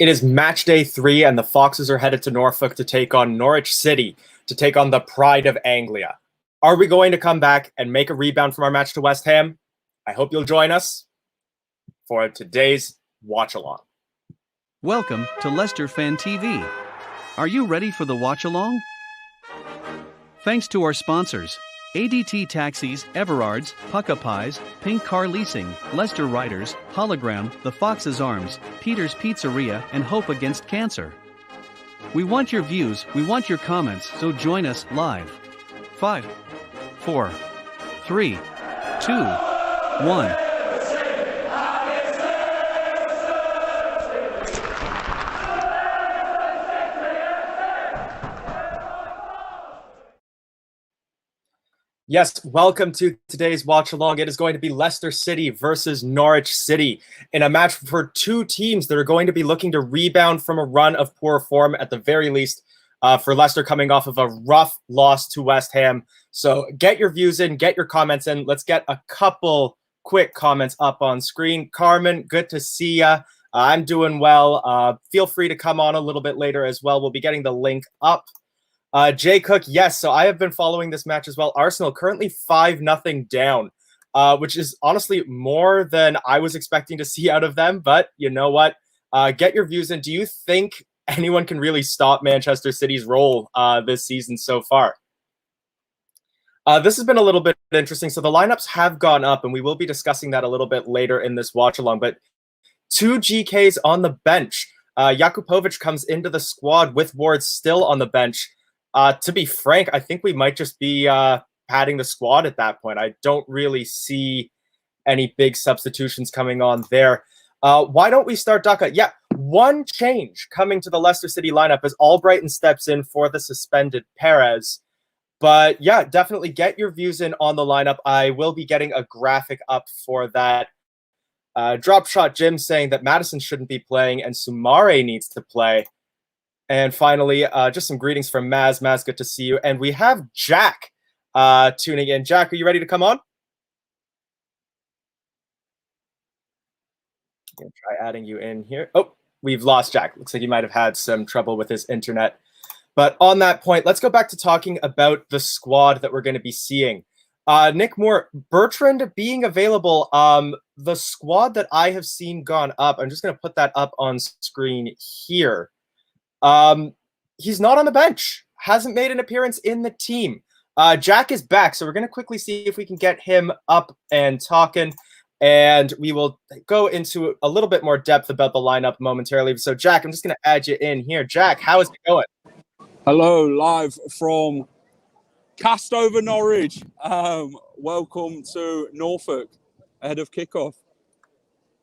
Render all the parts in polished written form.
It is match day 3, and the Foxes are headed to Norfolk to take on Norwich City, to take on the pride of Anglia. Are we going to come back and make a rebound from our match to West Ham? I hope you'll join us for today's Watchalong. Welcome to Leicester Fan TV. Are you ready for the Watchalong? Thanks to our sponsors, ADT Taxis, Everards, Pucka Pies, Pink Car Leasing, Leicester Riders, Hologram, The Fox's Arms, Peter's Pizzeria, and Hope Against Cancer. We want your views, we want your comments, so join us live. 5, 4, 3, 2, 1. Yes, welcome to today's watch-along. It is going to be Leicester City versus Norwich City in a match for two teams that are going to be looking to rebound from a run of poor form at the very least, for Leicester coming off of a rough loss to West Ham. So get your views in, get your comments in. Let's get a couple quick comments up on screen. Carmen, good to see ya. I'm doing well. Feel free to come on a little bit later as well. We'll be getting the link up. Jay Cook, yes, so I have been following this match as well. Arsenal currently 5-0 down, which is honestly more than I was expecting to see out of them. But you know what? Get your views in. Do you think anyone can really stop Manchester City's roll this season so far? This has been a little bit interesting. So the lineups have gone up, and we will be discussing that a little bit later in this watch-along. But two GKs on the bench. Jakupovic comes into the squad with Ward still on the bench. To be frank, I think we might just be padding the squad at that point. I don't really see any big substitutions coming on there. Why don't we start Daka? Yeah, one change coming to the Leicester City lineup as Albrighton steps in for the suspended Perez. But yeah, definitely get your views in on the lineup. I will be getting a graphic up for that. Drop Shot Jim saying that Madison shouldn't be playing and Sumare needs to play. And finally, just some greetings from Maz. Maz, good to see you. And we have Jack tuning in. Jack, are you ready to come on? I'm going to try adding you in here. Oh, we've lost Jack. Looks like he might have had some trouble with his internet. But on that point, let's go back to talking about the squad that we're going to be seeing. Nick Moore, Bertrand being available, the squad that I have seen gone up, I'm just going to put that up on screen here. He's not on the bench, hasn't made an appearance in the team. Jack is back, so we're going to quickly see if we can get him up and talking, and we will go into a little bit more depth about the lineup momentarily. So, Jack, I'm just going to add you in here. Jack, how is it going? Hello, live from Castover, Norwich. Welcome to Norfolk ahead of kickoff.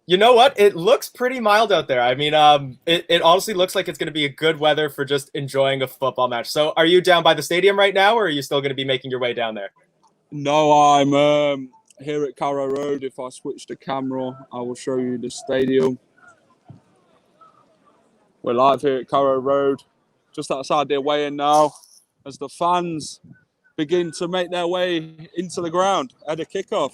You know what? It looks pretty mild out there. I mean, it honestly looks like it's going to be a good weather for just enjoying a football match. So are you down by the stadium right now, or are you still going to be making your way down there? No, I'm here at Carrow Road. If I switch the camera, I will show you the stadium. We're live here at Carrow Road, just outside the away end now, as the fans begin to make their way into the ground at a kickoff.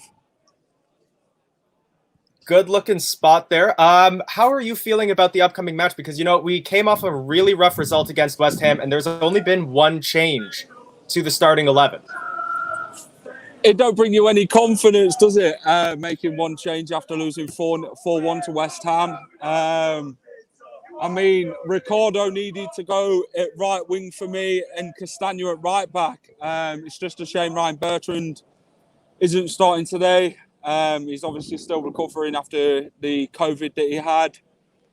Good looking spot there. How are you feeling about the upcoming match? Because, you know, we came off a really rough result against West Ham, and there's only been one change to the starting 11. It don't bring you any confidence, does it? Making one change after losing 4-1 to West Ham. I mean, Ricardo needed to go at right wing for me and Castagna at right back. It's just a shame Ryan Bertrand isn't starting today. He's obviously still recovering after the COVID that he had,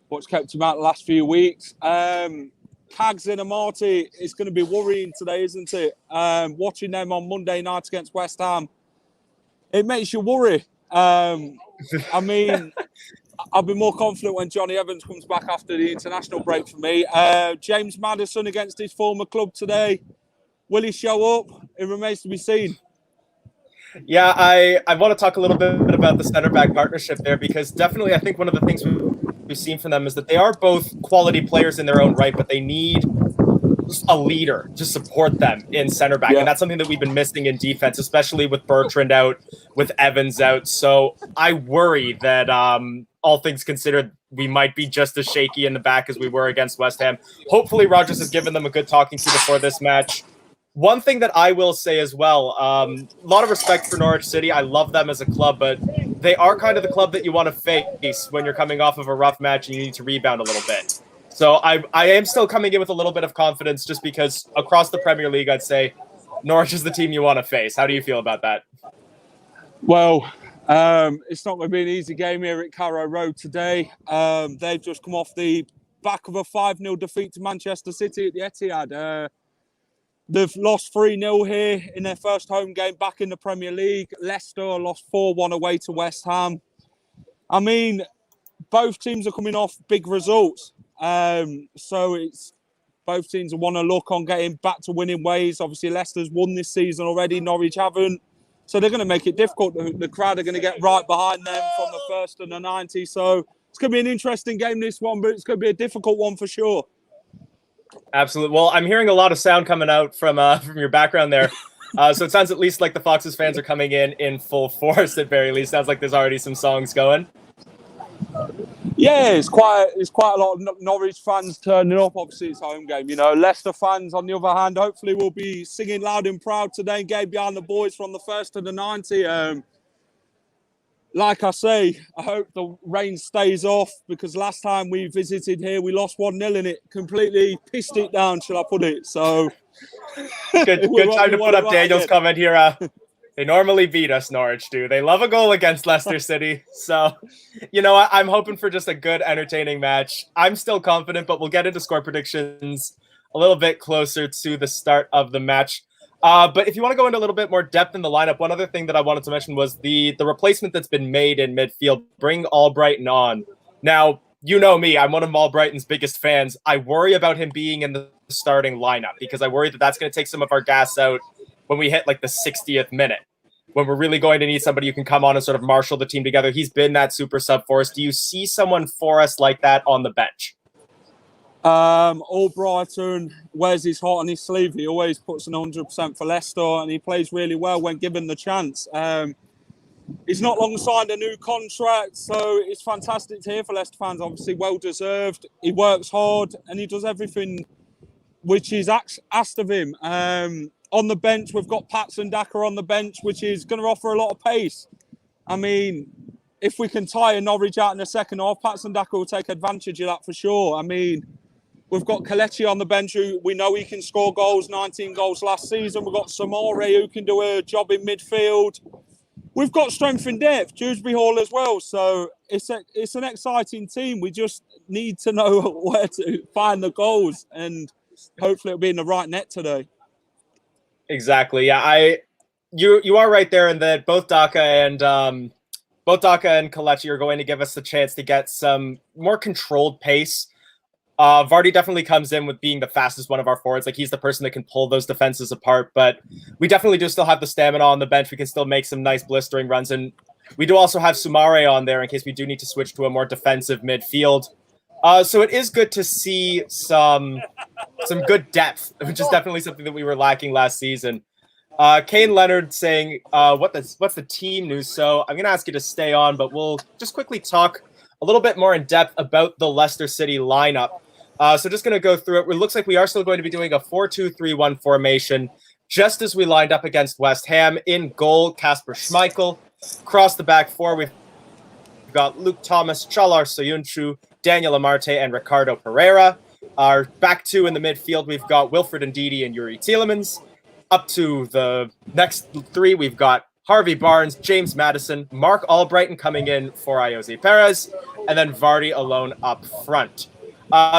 what's kept him out the last few weeks. Cags and Amati, it's going to be worrying today, isn't it? Watching them on Monday night against West Ham, it makes you worry. I mean, I'll be more confident when Johnny Evans comes back after the international break for me. James Maddison against his former club today. Will he show up? It remains to be seen. Yeah, I want to talk a little bit about the center-back partnership there, because definitely I think one of the things we've seen from them is that they are both quality players in their own right, but they need a leader to support them in center-back. Yeah. And that's something that we've been missing in defense, especially with Bertrand out, with Evans out. So I worry that all things considered, we might be just as shaky in the back as we were against West Ham. Hopefully, Rodgers has given them a good talking to before this match. One thing that I will say as well, a lot of respect for Norwich City. I love them as a club, but they are kind of the club that you want to face when you're coming off of a rough match and you need to rebound a little bit. So I am still coming in with a little bit of confidence just because across the Premier League, I'd say Norwich is the team you want to face. How do you feel about that? Well, it's not going to be an easy game here at Carrow Road today. They've just come off the back of a 5-0 defeat to Manchester City at the Etihad. They've lost 3-0 here in their first home game back in the Premier League. Leicester lost 4-1 away to West Ham. I mean, both teams are coming off big results. So it's both teams want to look on getting back to winning ways. Obviously, Leicester's won this season already. Norwich haven't. So they're going to make it difficult. The crowd are going to get right behind them from the first and the 90. So it's going to be an interesting game, this one, but it's going to be a difficult one for sure. Absolutely. Well, I'm hearing a lot of sound coming out from your background there. So it sounds at least like the Foxes fans are coming in full force at very least. Sounds like there's already some songs going. Yeah, it's quite a lot of Norwich fans turning up. Obviously, it's a home game. You know, Leicester fans, on the other hand, hopefully will be singing loud and proud today and getting behind the boys from the first to the 90. Like I say, I hope the rain stays off because last time we visited here, we lost 1-0 and it completely pissed it down, shall I put it? So good time to put up Daniel's comment here. They normally beat us, Norwich do. They love a goal against Leicester City. So, you know, I'm hoping for just a good, entertaining match. I'm still confident, but we'll get into score predictions a little bit closer to the start of the match. But if you want to go into a little bit more depth in the lineup, one other thing that I wanted to mention was the replacement that's been made in midfield, bring Albrighton on. Now, you know me, I'm one of Albrighton's biggest fans. I worry about him being in the starting lineup because I worry that that's going to take some of our gas out when we hit like the 60th minute, when we're really going to need somebody who can come on and sort of marshal the team together. He's been that super sub for us. Do you see someone for us like that on the bench? Albrighton wears his heart on his sleeve. He always puts an 100% for Leicester and he plays really well when given the chance. He's not long signed a new contract, so it's fantastic to hear for Leicester fans. Obviously, well deserved. He works hard and he does everything which is asked of him. On the bench, we've got Patson Daka on the bench, which is going to offer a lot of pace. I mean, if we can tire Norwich out in the second half, Patson Daka will take advantage of that for sure. I mean, we've got Kelechi on the bench, who we know he can score goals, 19 goals last season. We've got Samore, who can do a job in midfield. We've got strength in depth, Dewsbury Hall as well. So it's an exciting team. We just need to know where to find the goals, and hopefully it'll be in the right net today. Exactly. Yeah, you are right there in that both Daka and Kelechi are going to give us the chance to get some more controlled pace. Vardy definitely comes in with being the fastest one of our forwards. Like, he's the person that can pull those defenses apart, but we definitely do still have the stamina on the bench. We can still make some nice blistering runs, and we do also have Sumare on there in case we do need to switch to a more defensive midfield. So it is good to see some good depth, which is definitely something that we were lacking last season. Kane Leonard saying, what's the team news? So I'm going to ask you to stay on, but we'll just quickly talk a little bit more in depth about the Leicester City lineup. So just going to go through it. It looks like we are still going to be doing a 4-2-3-1 formation, just as we lined up against West Ham. In goal, Kasper Schmeichel. Across the back four, we've got Luke Thomas, Chalar Soyuncu, Daniel Amarte, and Ricardo Pereira. Our back two in the midfield, we've got Wilfred Ndidi and Yuri Tielemans. Up to the next three, we've got Harvey Barnes, James Maddison, Mark Albrighton coming in for Ayoze Perez, and then Vardy alone up front.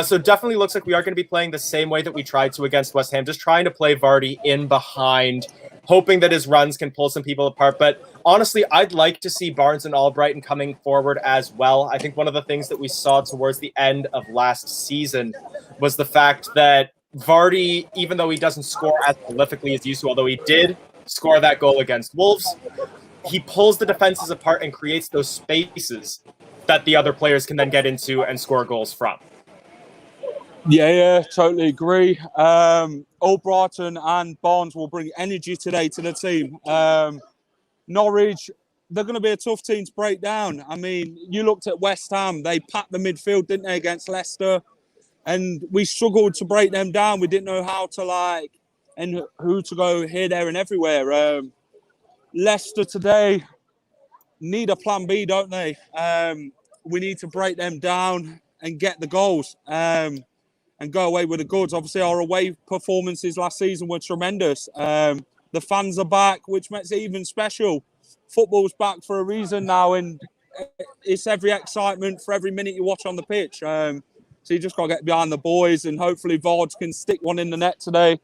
So definitely looks like we are going to be playing the same way that we tried to against West Ham, just trying to play Vardy in behind, hoping that his runs can pull some people apart. But honestly, I'd like to see Barnes and Albrighton coming forward as well. I think one of the things that we saw towards the end of last season was the fact that Vardy, even though he doesn't score as prolifically as he used to, although he did score that goal against Wolves, he pulls the defenses apart and creates those spaces that the other players can then get into and score goals from. Yeah, totally agree. Albrighton and Barnes will bring energy today to the team. Norwich they're going to be a tough team to break down. I mean, you looked at West Ham. They packed the midfield, didn't they, against Leicester? And we struggled to break them down. We didn't know how to, and who to go here, there, and everywhere. Leicester today need a plan B, don't they? We need to break them down and get the goals and go away with the goods. Obviously, our away performances last season were tremendous. The fans are back, which makes it even special. Football's back for a reason now, and it's every excitement for every minute you watch on the pitch. So you just got to get behind the boys, and hopefully Vards can stick one in the net today.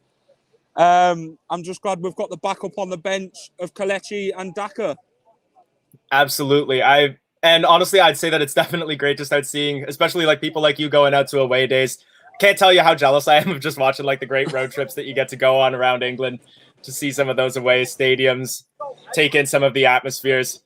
I'm just glad we've got the backup on the bench of Kelechi and Daka. Absolutely. And honestly, I'd say that it's definitely great to start seeing, especially like people like you going out to away days. Can't tell you how jealous I am of just watching like the great road trips that you get to go on around England to see some of those away stadiums, take in some of the atmospheres.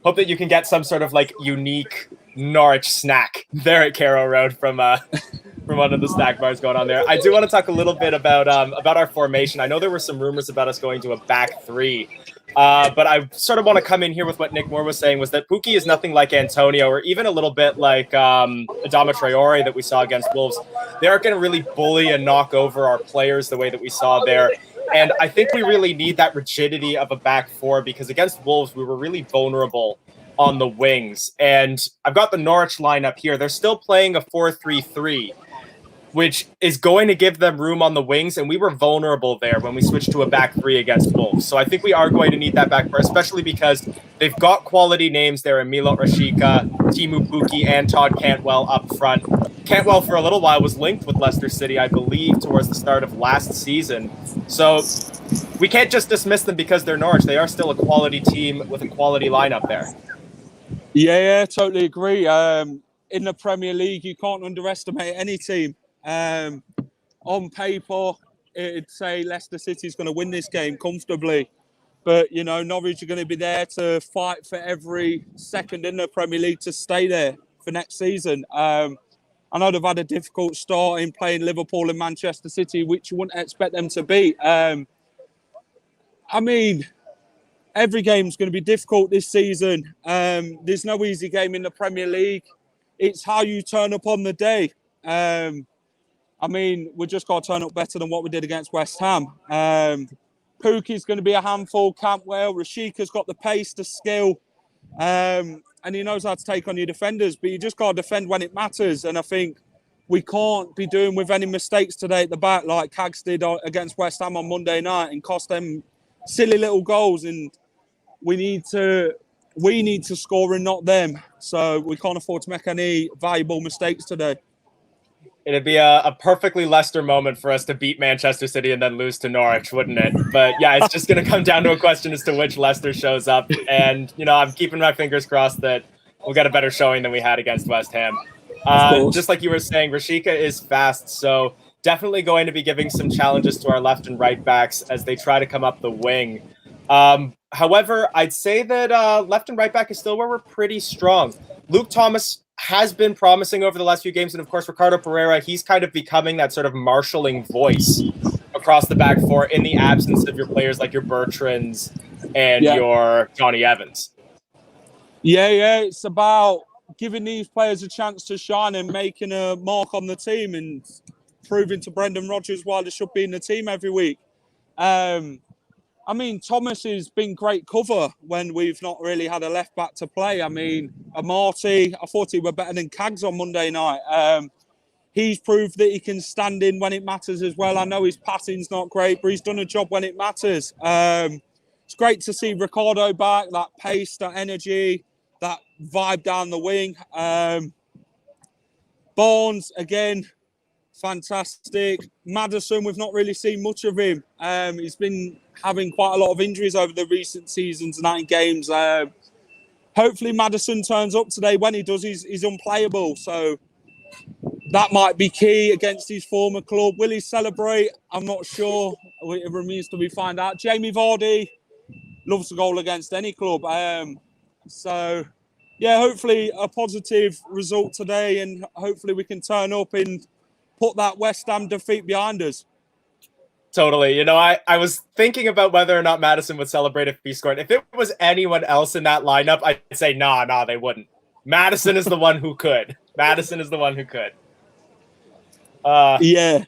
Hope that you can get some sort of like unique Norwich snack there at Carrow Road from one of the snack bars going on there. I do want to talk a little bit about our formation. I know there were some rumors about us going to a back three, but I sort of want to come in here with what Nick Moore was saying, was that Pukki is nothing like Antonio, or even a little bit like Adama Traore that we saw against Wolves. They aren't going to really bully and knock over our players the way that we saw there. And I think we really need that rigidity of a back four, because against Wolves, we were really vulnerable on the wings. And I've got the Norwich lineup here. They're still playing a 4-3-3, which is going to give them room on the wings. And we were vulnerable there when we switched to a back three against Wolves. So I think we are going to need that back four, especially because they've got quality names there in Milot Rashica, Timu Pukki, and Todd Cantwell up front. Cantwell for a little while was linked with Leicester City, I believe, towards the start of last season. So we can't just dismiss them because they're Norwich. They are still a quality team with a quality lineup there. Yeah, totally agree. In the Premier League, you can't underestimate any team. On paper, it'd say Leicester City is going to win this game comfortably. But, you know, Norwich are going to be there to fight for every second in the Premier League to stay there for next season. I know they've had a difficult start in playing Liverpool and Manchester City, which you wouldn't expect them to beat. I mean, every game's going to be difficult this season. There's no easy game in the Premier League. It's how you turn up on the day. I mean, we just got to turn up better than what we did against West Ham. Pukki's going to be a handful. Cantwell, Rashica's got the pace, the skill, and he knows how to take on your defenders. But you just got to defend when it matters. And I think we can't be doing with any mistakes today at the back like Cags did against West Ham on Monday night and cost them silly little goals. And we need to score and not them. So we can't afford to make any valuable mistakes today. It'd be a perfectly Leicester moment for us to beat Manchester City and then lose to Norwich, wouldn't it? But yeah, it's just going to come down to a question as to which Leicester shows up. And, you know, I'm keeping my fingers crossed that we'll get a better showing than we had against West Ham. Just like you were saying, Rashica is fast, so definitely going to be giving some challenges to our left and right backs as they try to come up the wing. However, I'd say that left and right back is still where we're pretty strong. Luke Thomas has been promising over the last few games, and of course, Ricardo Pereira, he's kind of becoming that sort of marshalling voice across the back four in the absence of your players like your Bertrands and your Johnny Evans. Yeah, it's about giving these players a chance to shine and making a mark on the team and proving to Brendan Rodgers why they should be in the team every week. I mean, Thomas has been great cover when we've not really had a left back to play. I mean, Amartey, I thought he were better than Cags on Monday night. He's proved that he can stand in when it matters as well. I know his passing's not great, but he's done a job when it matters. It's great to see Ricardo back, that pace, that energy, that vibe down the wing. Barnes, again, fantastic. Maddison, we've not really seen much of him. He's been having quite a lot of injuries over the recent seasons, 9 games. Hopefully Maddison turns up today. When he does, he's unplayable. So that might be key against his former club. Will he celebrate? I'm not sure. It remains to be found out. Jamie Vardy loves a goal against any club. So, yeah, hopefully a positive result today, and hopefully we can turn up and put that West Ham defeat behind us. Totally. You know, I was thinking about whether or not Madison would celebrate if he scored. If it was anyone else in that lineup, I'd say, nah, they wouldn't. Madison is the one who could. Madison is the one who could. Yeah.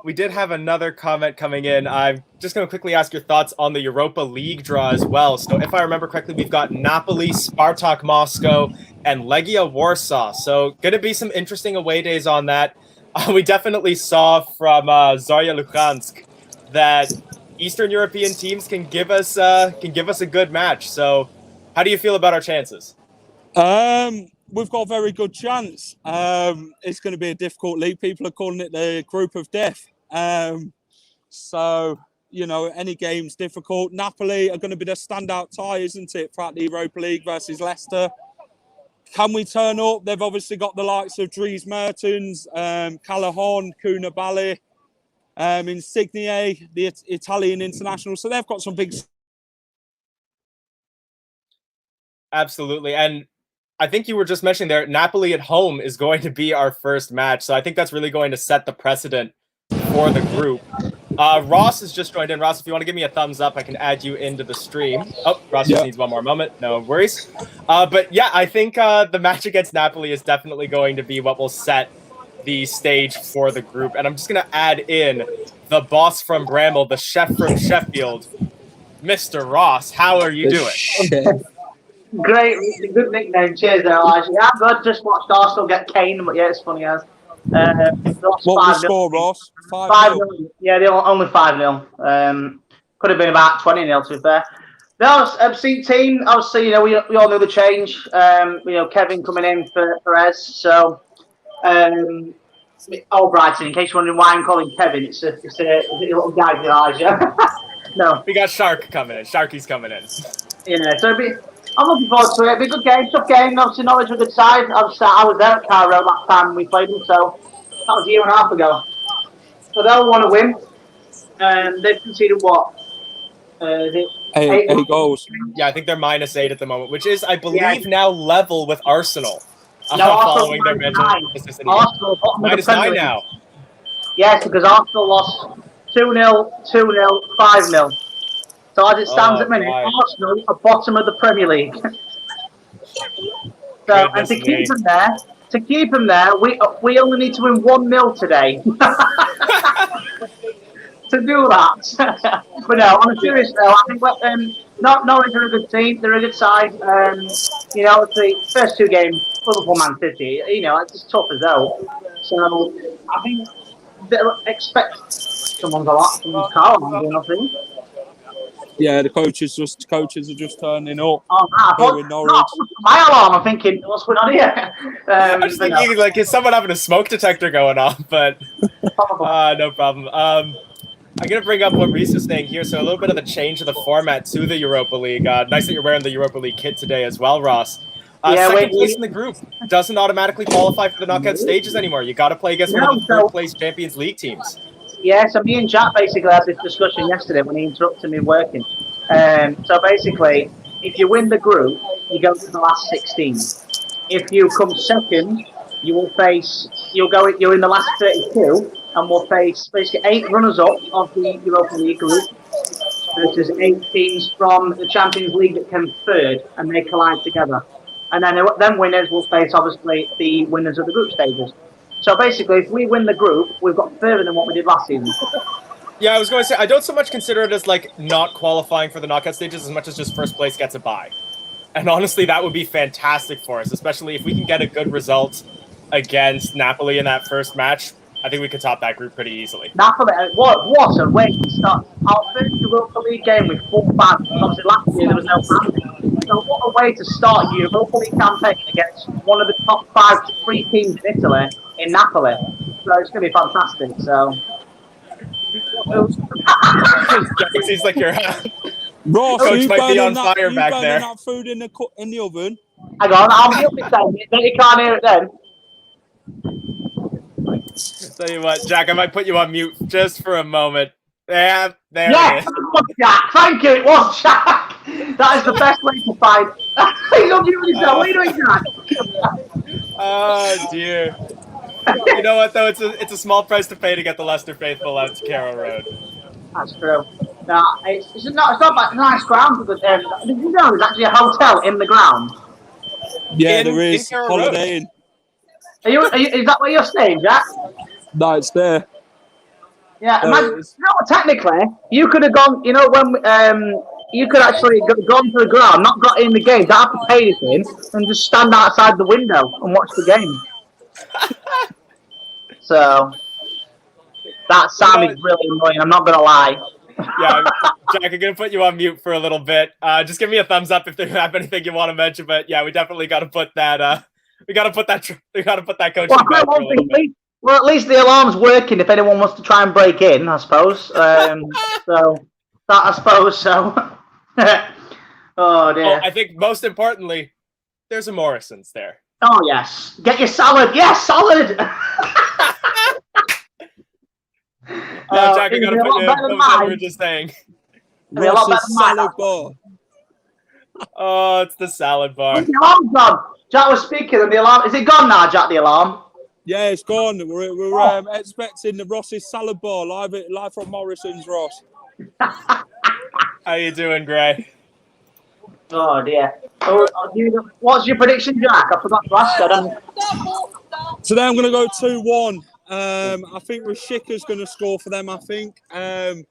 We did have another comment coming in. I'm just going to quickly ask your thoughts on the Europa League draw as well. So if I remember correctly, we've got Napoli, Spartak Moscow, and Legia Warsaw. So going to be some interesting away days on that. We definitely saw from Zarya Luhansk that Eastern European teams can give us a good match. So how do you feel about our chances? We've got a very good chance. It's going to be a difficult league. People are calling it the group of death. So, you know, any game's difficult. Napoli are going to be the standout tie, isn't it, throughout the Europa League versus Leicester. Can we turn up? They've obviously got the likes of Dries Mertens, Callahan, Koulibaly, Insigne, the Italian international. So they've got some big... Absolutely. And I think you were just mentioning there, Napoli at home is going to be our first match. So I think that's really going to set the precedent for the group. Ross has just joined in. Ross, if you want to give me a thumbs up, I can add you into the stream. Oh, Ross just needs one more moment. No worries. But yeah, I think the match against Napoli is definitely going to be what will set the stage for the group. And I'm just going to add in the boss from Bramble, the chef from Sheffield, Mr. Ross. How are you doing? Great, good nickname. Cheers there, Elijah. Yeah, I'm good. Just watched Arsenal get Kane, but yeah, it's funny as. What was the score, Ross? 5-0. Yeah, they only 5-0. Could have been about 20-0 to be fair. No, obscene team. Obviously, you know, we all know the change. You know, Kevin coming in for Ez. So, Brighton. In case you're wondering why I'm calling Kevin, it's a little guy, Elijah. No, we got Shark coming in. Sharky's coming in. Yeah, so I'm looking forward to it. It'll be a good game, tough game. Obviously, Norwich are a good side. I was there at Carrow Road last time we played them, so that was a year and a half ago. So they'll want to win. They've conceded what? Eight goals. Yeah, I think they're -8 at the moment, which is, I believe, now level with Arsenal. No, following their mental Arsenal -9 now. Yes, because Arsenal lost 2-0, 2-0, 5-0. So as it stands at the minute, Arsenal are bottom of the Premier League. So, and to keep them there, we only need to win 1-0 today to do that. But no, on a serious note, I think Norwich are a good team. They're a good side. You know, the first two games, Liverpool, Man City. You know, it's just tough as hell. So I think they'll expect someone's car on nothing. Yeah, the coaches are just turning up. With Norwich. My alarm, I'm thinking, what's going on here? I'm just thinking, like, is someone having a smoke detector going on? But no problem. I'm going to bring up what Reese is saying here. So a little bit of the change of the format to the Europa League. Nice that you're wearing the Europa League kit today as well, Ross. Second place in the group doesn't automatically qualify for the knockout stages anymore. You got to play against one of the third place Champions League teams. Yeah, so me and Jack basically had this discussion yesterday when he interrupted me working. So basically, if you win the group, you go to the last 16. If you come second, you're in the last 32, and we'll face basically 8 runners-up of the Europa League group versus 8 teams from the Champions League that came third, and they collide together. And then winners will face, obviously, the winners of the group stages. So basically, if we win the group, we've got further than what we did last season. Yeah, I was going to say, I don't so much consider it as, like, not qualifying for the knockout stages as much as just first place gets a bye. And honestly, that would be fantastic for us, especially if we can get a good result against Napoli in that first match. I think we could top that group pretty easily. Napoli, what a way to start. Our first Europa League game with 4 fans. Obviously, last year there was no fans. So what a way to start your Europa League campaign against one of the top 5 to 3 teams in Italy, in Napoli. So it's going to be fantastic. So. Seems like your Ross, coach might be on fire back there. That food in the oven. Hang on, I'll mute it then. You can't hear it then. Tell you what, Jack, I might put you on mute just for a moment. Yeah, there it is. Jack. Thank you. It was Jack. That is the best way to find. He's on mute yourself. What are you doing, Jack? Oh dear. You know what though? It's a small price to pay to get the Leicester faithful out to Carrow Road. That's true. No, it's not bad. Nice ground. Did you know there's actually a hotel in the ground? Yeah, In there is. Carrow Holiday Inn. Is that where you're staying, Jack? No, it's there. Yeah, There imagine, it is. you know what, technically, you could have gone, you know, when you could actually gone to the ground, not got in the game, don't have to pay anything, and just stand outside the window and watch the game. So, that sounded really annoying, I'm not going to lie. Yeah, Jack, I'm gonna put you on mute for a little bit. Just give me a thumbs up if you have anything you want to mention. But yeah, we definitely got to put that. We got to put that coach in bed for a little bit. Well, at least the alarm's working. If anyone wants to try and break in, I suppose. So I suppose so. Oh dear. Oh, I think most importantly, there's a Morrison's there. Oh yes, get your salad. Yes, salad. No, Jack, I gotta put you. What was that you were just saying? Ross's salad bar. Oh, it's the salad bar. The alarm's gone. Jack was speaking, and the alarm is it gone now, Jack? The alarm. Yeah, it's gone. We're expecting the Ross's salad bar live from Morrison's, Ross. How you doing, Gray? Oh dear. What's your prediction, Jack? I forgot to ask. Today I'm going to go 2-1. I think Rashika's going to score for them, I think. I'm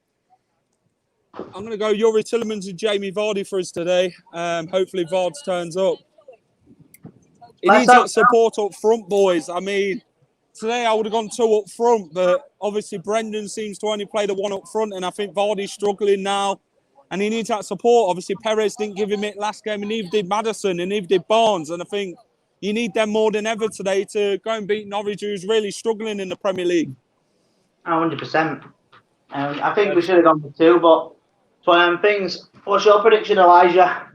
going to go Yuri Tillemans and Jamie Vardy for us today. Hopefully Vards turns up. He needs that support up front, boys. I mean, today I would have gone 2 up front, but obviously Brendan seems to only play the 1 up front, and I think Vardy's struggling now, and he needs that support. Obviously, Perez didn't give him it last game, and neither did Maddison, and neither did Barnes, and I think you need them more than ever today to go and beat Norwich, who's really struggling in the Premier League. 100%. I think we should have gone for 2, but it's one of them things. What's your prediction, Elijah?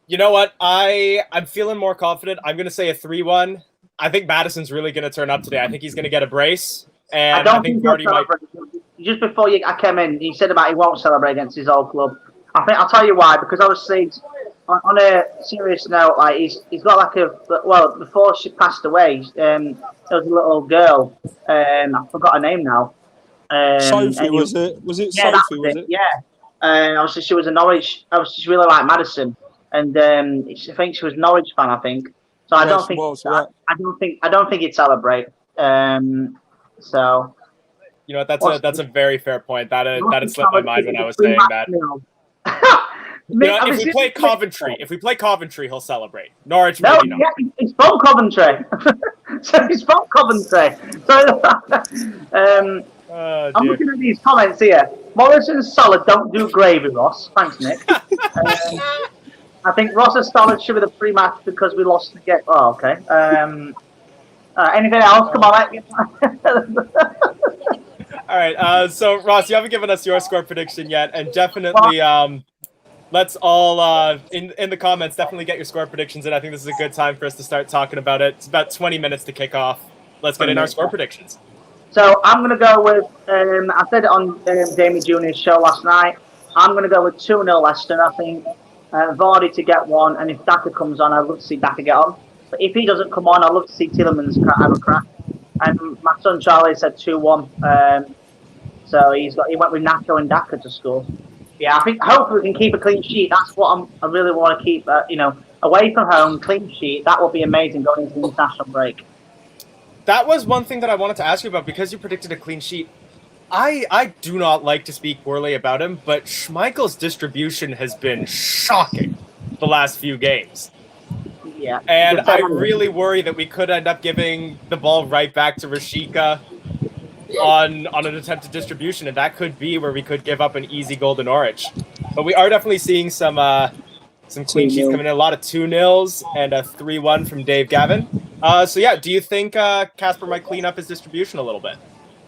You know what? I'm feeling more confident. I'm going to say a 3-1. I think Madison's really going to turn up today. I think he's going to get a brace. And I think Vardy might... Just before I came in, he said about he won't celebrate against his old club. I think I'll tell you why. Because obviously, on a serious note, like he's got like before she passed away, there was a little girl. I forgot her name now. Sophie, was it? Was it yeah, Sophie? Was it? Yeah. Obviously, she was a Norwich. Obviously, she really liked Madison, and I think she was a Norwich fan. I think so. I don't think he'd celebrate. So. You know what? That's a very fair point. That had slipped my mind when I was saying that. If we play Coventry, he'll celebrate. Norwich, maybe not. Yeah, he's from Coventry. So he's from Coventry. So I'm looking at these comments here. Morrison's salad don't do gravy, Ross. Thanks, Nick. I think Ross's salad should be the pre-match because we lost the game. Oh, okay. Anything else? Come on, All right. So Ross, you haven't given us your score prediction yet, and definitely let's all in the comments definitely get your score predictions in. I think this is a good time for us to start talking about it. It's about 20 minutes to kick off. Let's get in our score predictions. So I'm going to go with, I said it on Damien Jr.'s show last night, I'm going to go with 2-0 Leicester, I think. Vardy to get 1, and if Daka comes on, I'd love to see Daka get on. But if he doesn't come on, I'd love to see Tillemans have a crack. And my son Charlie said 2-1. So he went with Nacho and Daka to score. Yeah, I think hopefully we can keep a clean sheet. That's what I really want to keep. Away from home, clean sheet. That will be amazing going into the international break. That was one thing that I wanted to ask you about because you predicted a clean sheet. I do not like to speak poorly about him, but Schmeichel's distribution has been shocking the last few games. Yeah, and I really worry that we could end up giving the ball right back to Rashika on an attempted distribution, and that could be where we could give up an easy goal to Norwich. But we are definitely seeing some clean sheets coming in, a lot of 2-0s and a 3-1 from Dave Gavin. So yeah, do you think Casper might clean up his distribution a little bit?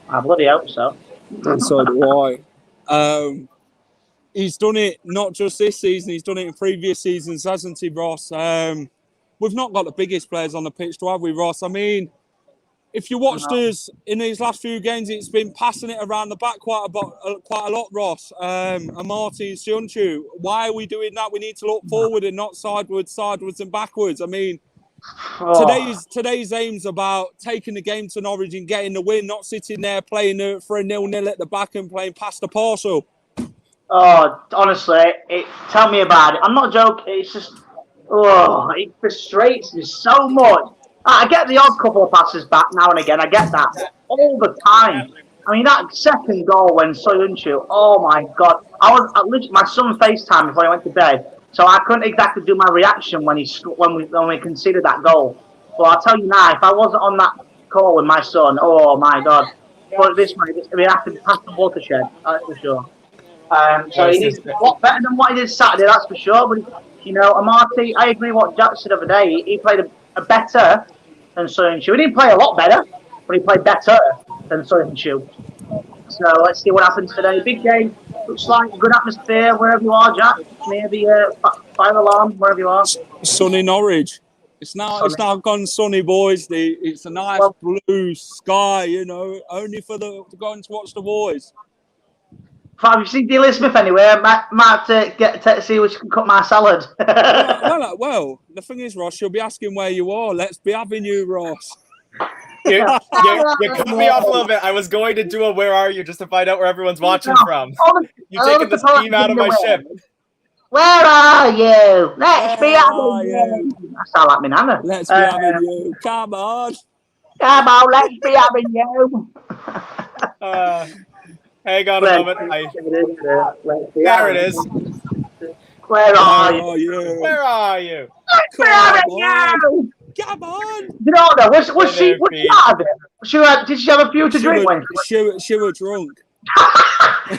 I bloody hope so. And so do I. He's done it not just this season, he's done it in previous seasons, hasn't he, Ross? We've not got the biggest players on the pitch, have we, Ross? I mean, if you watched us in these last few games, it's been passing it around the back quite a lot, Ross. And Martin Sionchu, why are we doing that? We need to look forward and not sideways and backwards. I mean, Today's aim's about taking the game to Norwich and getting the win, not sitting there playing for a 0-0 at the back and playing past the parcel. Oh, honestly, tell me about it. I'm not joking. It's just, it frustrates me so much. I get the odd couple of passes back now and again. I get that all the time. I mean, that second goal when Soyuncu, oh my God. My son FaceTime before he went to bed, so I couldn't exactly do my reaction when we conceded that goal. But I'll tell you now, if I wasn't on that call with my son, oh my God. But this way, we have to pass the watershed, that's for sure. So he needs to be a lot better than what he did Saturday, that's for sure. But, Amati, I agree with what Jack said the other day. He played a better than Soyuncu. He didn't play a lot better, but he played better than Soyuncu. So let's see what happens today. Big game. Looks like a good atmosphere wherever you are, Jack. Maybe fire alarm wherever you are. Sunny Norwich. It's now gone sunny, boys. It's a nice blue sky, only for to go and watch the boys. Have you seen Delia Smith anyway? Might get to see which can cut my salad. well, the thing is, Ross, you'll be asking where you are. Let's be having you, Ross. You cut me off a little bit. I was going to do a "Where are you?" just to find out where everyone's watching from. You're taking the steam out of my ship. Where are you? Let's be having you. I sound like my nana. Let's be having you. Come on. Come on, let's be having you. Hang on a moment. There it is. Where are you? Where are you? Let's be having you. Come on! You know what? Was she out of it? Did she have a few to drink when she was drunk?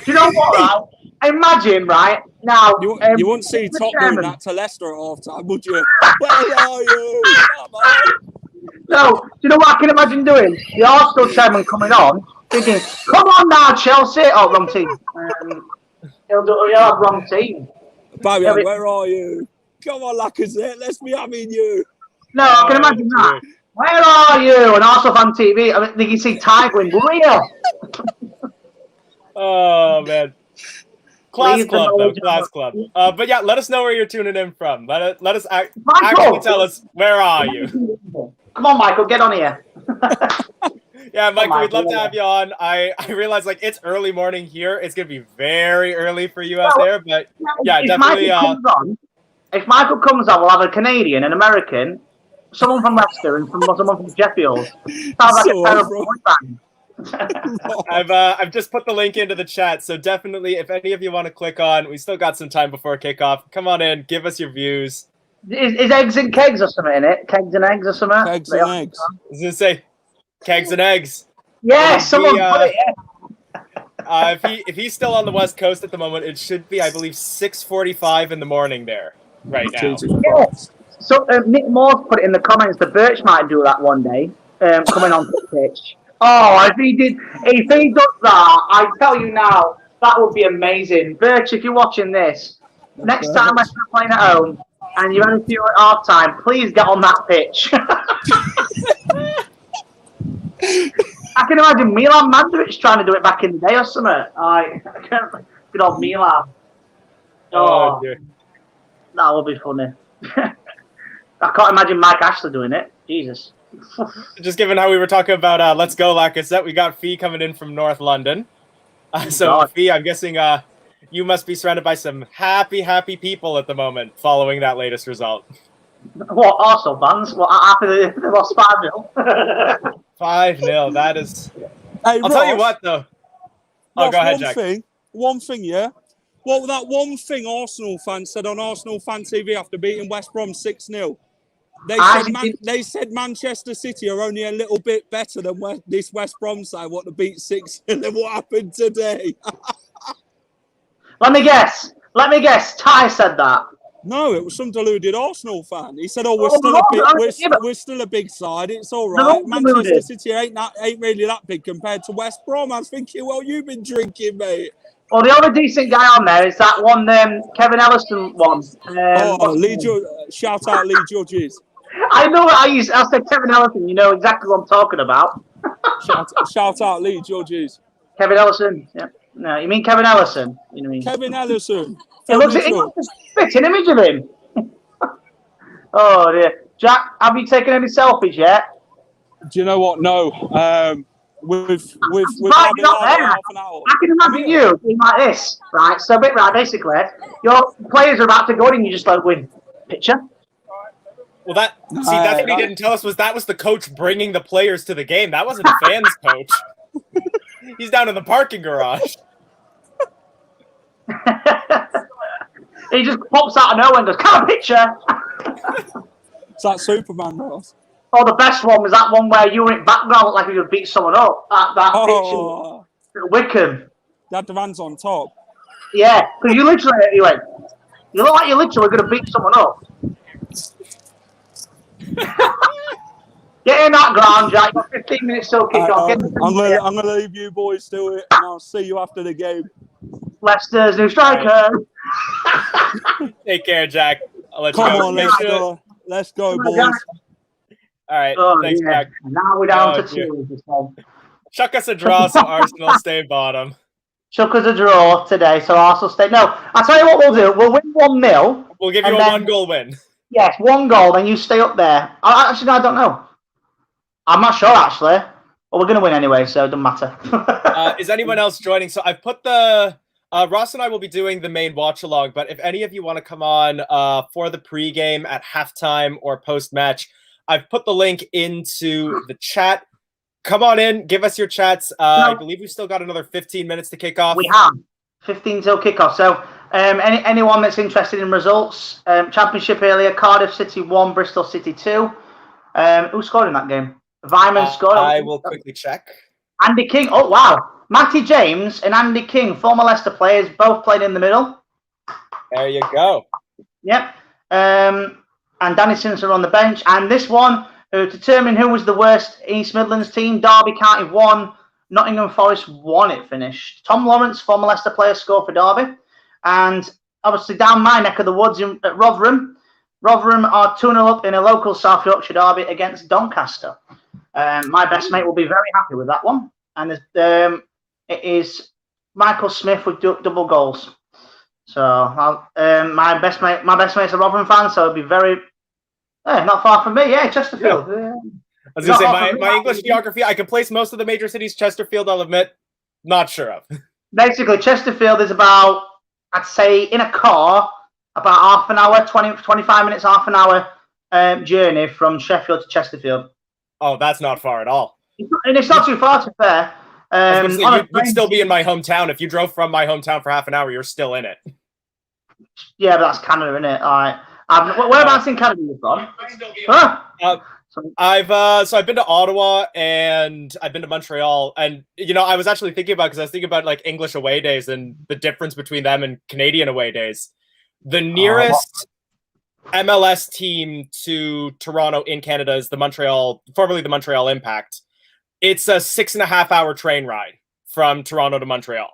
You know what? Right? Imagine, right now. You wouldn't see Top doing that to Leicester at half time, would you? Where are you? Come on! No, do you know what I can imagine doing? The Arsenal chairman coming on, thinking, "Come on now, Chelsea." Oh, wrong team. He'll have wrong team. Barry, where are you? Come on, Lacazette. Let's be having you. No, I can imagine that. Where are you? And Arsenal Fan TV. I mean, you can see Tiger in Korea. Oh, man. Class club, though. Class club. But yeah, let us know where you're tuning in from. Let us actually tell us, where are you? Come on, Michael. Get on here. Yeah, Michael, we'd love to have you on. I realize, it's early morning here. It's going to be very early for you out there. But yeah, definitely. If Michael comes on, we'll have a Canadian, an American, someone from Leicester, and someone from Sheffield. Sounds like a terrible band. I've just put the link into the chat, so definitely, if any of you want to click on, we still got some time before kickoff. Come on in, give us your views. Is eggs and kegs or something in it? Kegs and eggs or something? Kegs and eggs. I was going to say, kegs and eggs. Yeah, someone put it, yeah. If he's still on the West Coast at the moment, it should be, I believe, 6:45 in the morning there right now. Yeah. So Nick Moore's put it in the comments that Birch might do that one day, coming on the pitch. Oh, if he does that, I tell you now, that would be amazing. Birch, if you're watching this, next time I start playing at home and you're only few at half time, please get on that pitch. I can imagine Milan Mandaric trying to do it back in the day or something. Good old Milan. Oh, dear. That would be funny. I can't imagine Mike Ashley doing it. Jesus. Just given how we were talking about Let's Go Lacazette, we got Fee coming in from North London. So, Fee, I'm guessing you must be surrounded by some happy people at the moment following that latest result. What, Arsenal fans? What, happy they lost 5-0? 5-0, that is... Hey, I'll Ross, tell you what, though. Ross, go ahead, Jack. One thing, yeah? What was that one thing Arsenal fans said on Arsenal Fan TV after beating West Brom 6-0? They said Manchester City are only a little bit better than this West Brom side, what to beat 6-0. And then what happened today? Let me guess. Ty said that. No, it was some deluded Arsenal fan. He said, we're still a big side. It's all right. Manchester City ain't really that big compared to West Brom. I was thinking, well, you've been drinking, mate. Well, the only decent guy on there is that one, Kevin Ellison one. Shout out Lee Judges. I know what I said Kevin Ellison. You know exactly what I'm talking about. Shout out Lee Judges. Kevin Ellison. Yeah. No, you mean Kevin Ellison? You know what I mean? Kevin Ellison. It looks a spitting image of him. Oh dear. Jack, have you taken any selfies yet? Do you know what? No. We've Right, been you're not live there. half an hour. I can imagine you being like this, right? So, basically, your players are about to go in and you just like win. Picture? Well, that's what he didn't tell us was that was the coach bringing the players to the game. That wasn't the fans' coach. He's down in the parking garage. He just pops out of nowhere and goes, "Come on, picture." It's that Superman, Ross. Oh, the best one was that one where you were in background, looked like you would beat someone up. That picture, Wickham. They had the hands on top. Yeah, because you look like you literally going to beat someone up. Get in that ground, Jack. You've got 15 minutes till kick off. I'm gonna leave you boys to it, and I'll see you after the game. Leicester's new striker. Take care, Jack. I'll let Come you go. on, Leicester. Let's go, boys. All right, thanks, yeah. Jack. Now we're down to 2 this time. Chuck us a draw so Arsenal stay bottom. Chuck us a draw today, so Arsenal stay. No, I'll tell you what we'll do. We'll win 1-0. We'll give you a 1-goal win. Yes, 1 goal, then you stay up there. Actually, no, I don't know. I'm not sure, actually. Well, we're going to win anyway, so it doesn't matter. Is anyone else joining? So I've put the... Ross and I will be doing the main watch-along, but if any of you want to come on for the pregame at halftime or post-match, I've put the link into the chat. Come on in, give us your chats. I believe we've still got another 15 minutes to kick off. We have 15 till kickoff. So anyone that's interested in results, Championship earlier, Cardiff City 1, Bristol City 2. Who scored in that game? Vyman scored. I will quickly check. Andy King. Oh, wow. Matty James and Andy King, former Leicester players, both played in the middle. There you go. Yep. And Danny Simpson on the bench. And this one, to determine who was the worst East Midlands team, Derby County 1, Nottingham Forest 1 it finished. Tom Lawrence, former Leicester player, scored for Derby. And obviously down my neck of the woods at Rotherham. Rotherham are 2-0 up in a local South Yorkshire derby against Doncaster. My best mate will be very happy with that one. And it is Michael Smith with double goals. So my best mate's a Rotherham fan, so it'll be very not far from me. Yeah, Chesterfield. Yeah. I was going to say, my English geography, I can place most of the major cities. Chesterfield, I'll admit, not sure of. Basically, Chesterfield is about, I'd say, in a car, about half an hour, 25 minutes, half an hour journey from Sheffield to Chesterfield. Oh, that's not far at all. And it's not too far, to be fair. You'd still be in my hometown. If you drove from my hometown for half an hour, you're still in it. Yeah, but that's Canada, isn't it? All right. Whereabouts in Canada are you from? I've been to Ottawa and I've been to Montreal, and I was actually thinking about, because I was thinking about like English away days and the difference between them and Canadian away days. The nearest MLS team to Toronto in Canada is formerly the Montreal Impact. It's a 6.5-hour train ride from Toronto to Montreal.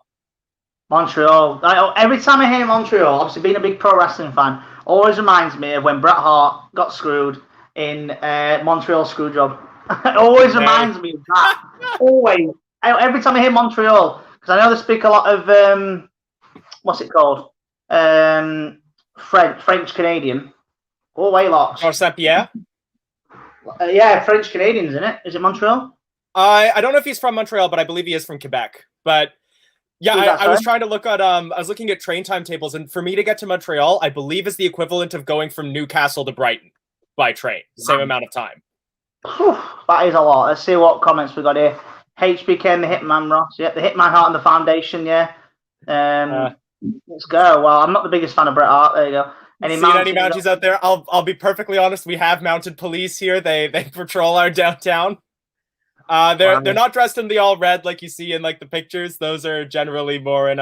Montreal. Every time I hear Montreal, obviously being a big pro wrestling fan, always reminds me of when Bret Hart got screwed in Montreal Screwjob. It always reminds me of that. Always. Every time I hear Montreal, because I know they speak a lot of what's it called? French Canadian. Oh, way lots. Or Saint-Pierre? Yeah, French Canadians, isn't it? Is it Montreal? I don't know if he's from Montreal, but I believe he is from Quebec. But yeah, I was trying to look at I was looking at train timetables, and for me to get to Montreal, I believe is the equivalent of going from Newcastle to Brighton by train. Same amount of time. Whew, that is a lot. Let's see what comments we got here. HBK, the Hitman Ross. Yeah, the Hitman Heart and the Foundation. Yeah. Let's go. Well, I'm not the biggest fan of Bret Hart. There you go. Any Mounties out there? I'll be perfectly honest. We have mounted police here. They patrol our downtown. They're not dressed in the all red like you see in like the pictures. Those are generally more in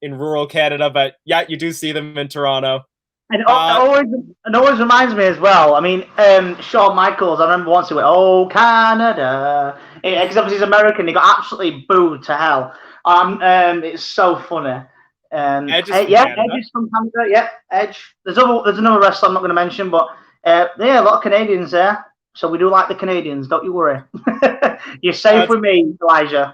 rural Canada. But yeah, you do see them in Toronto. And it always reminds me as well. I mean, Shawn Michaels. I remember once he went, "Oh Canada," because obviously he's American. He got absolutely booed to hell. It's so funny. Edge is from Canada. Yeah, Edge. There's another wrestler I'm not going to mention, but a lot of Canadians there. So we do like the Canadians. Don't you worry. You're safe with me, Elijah.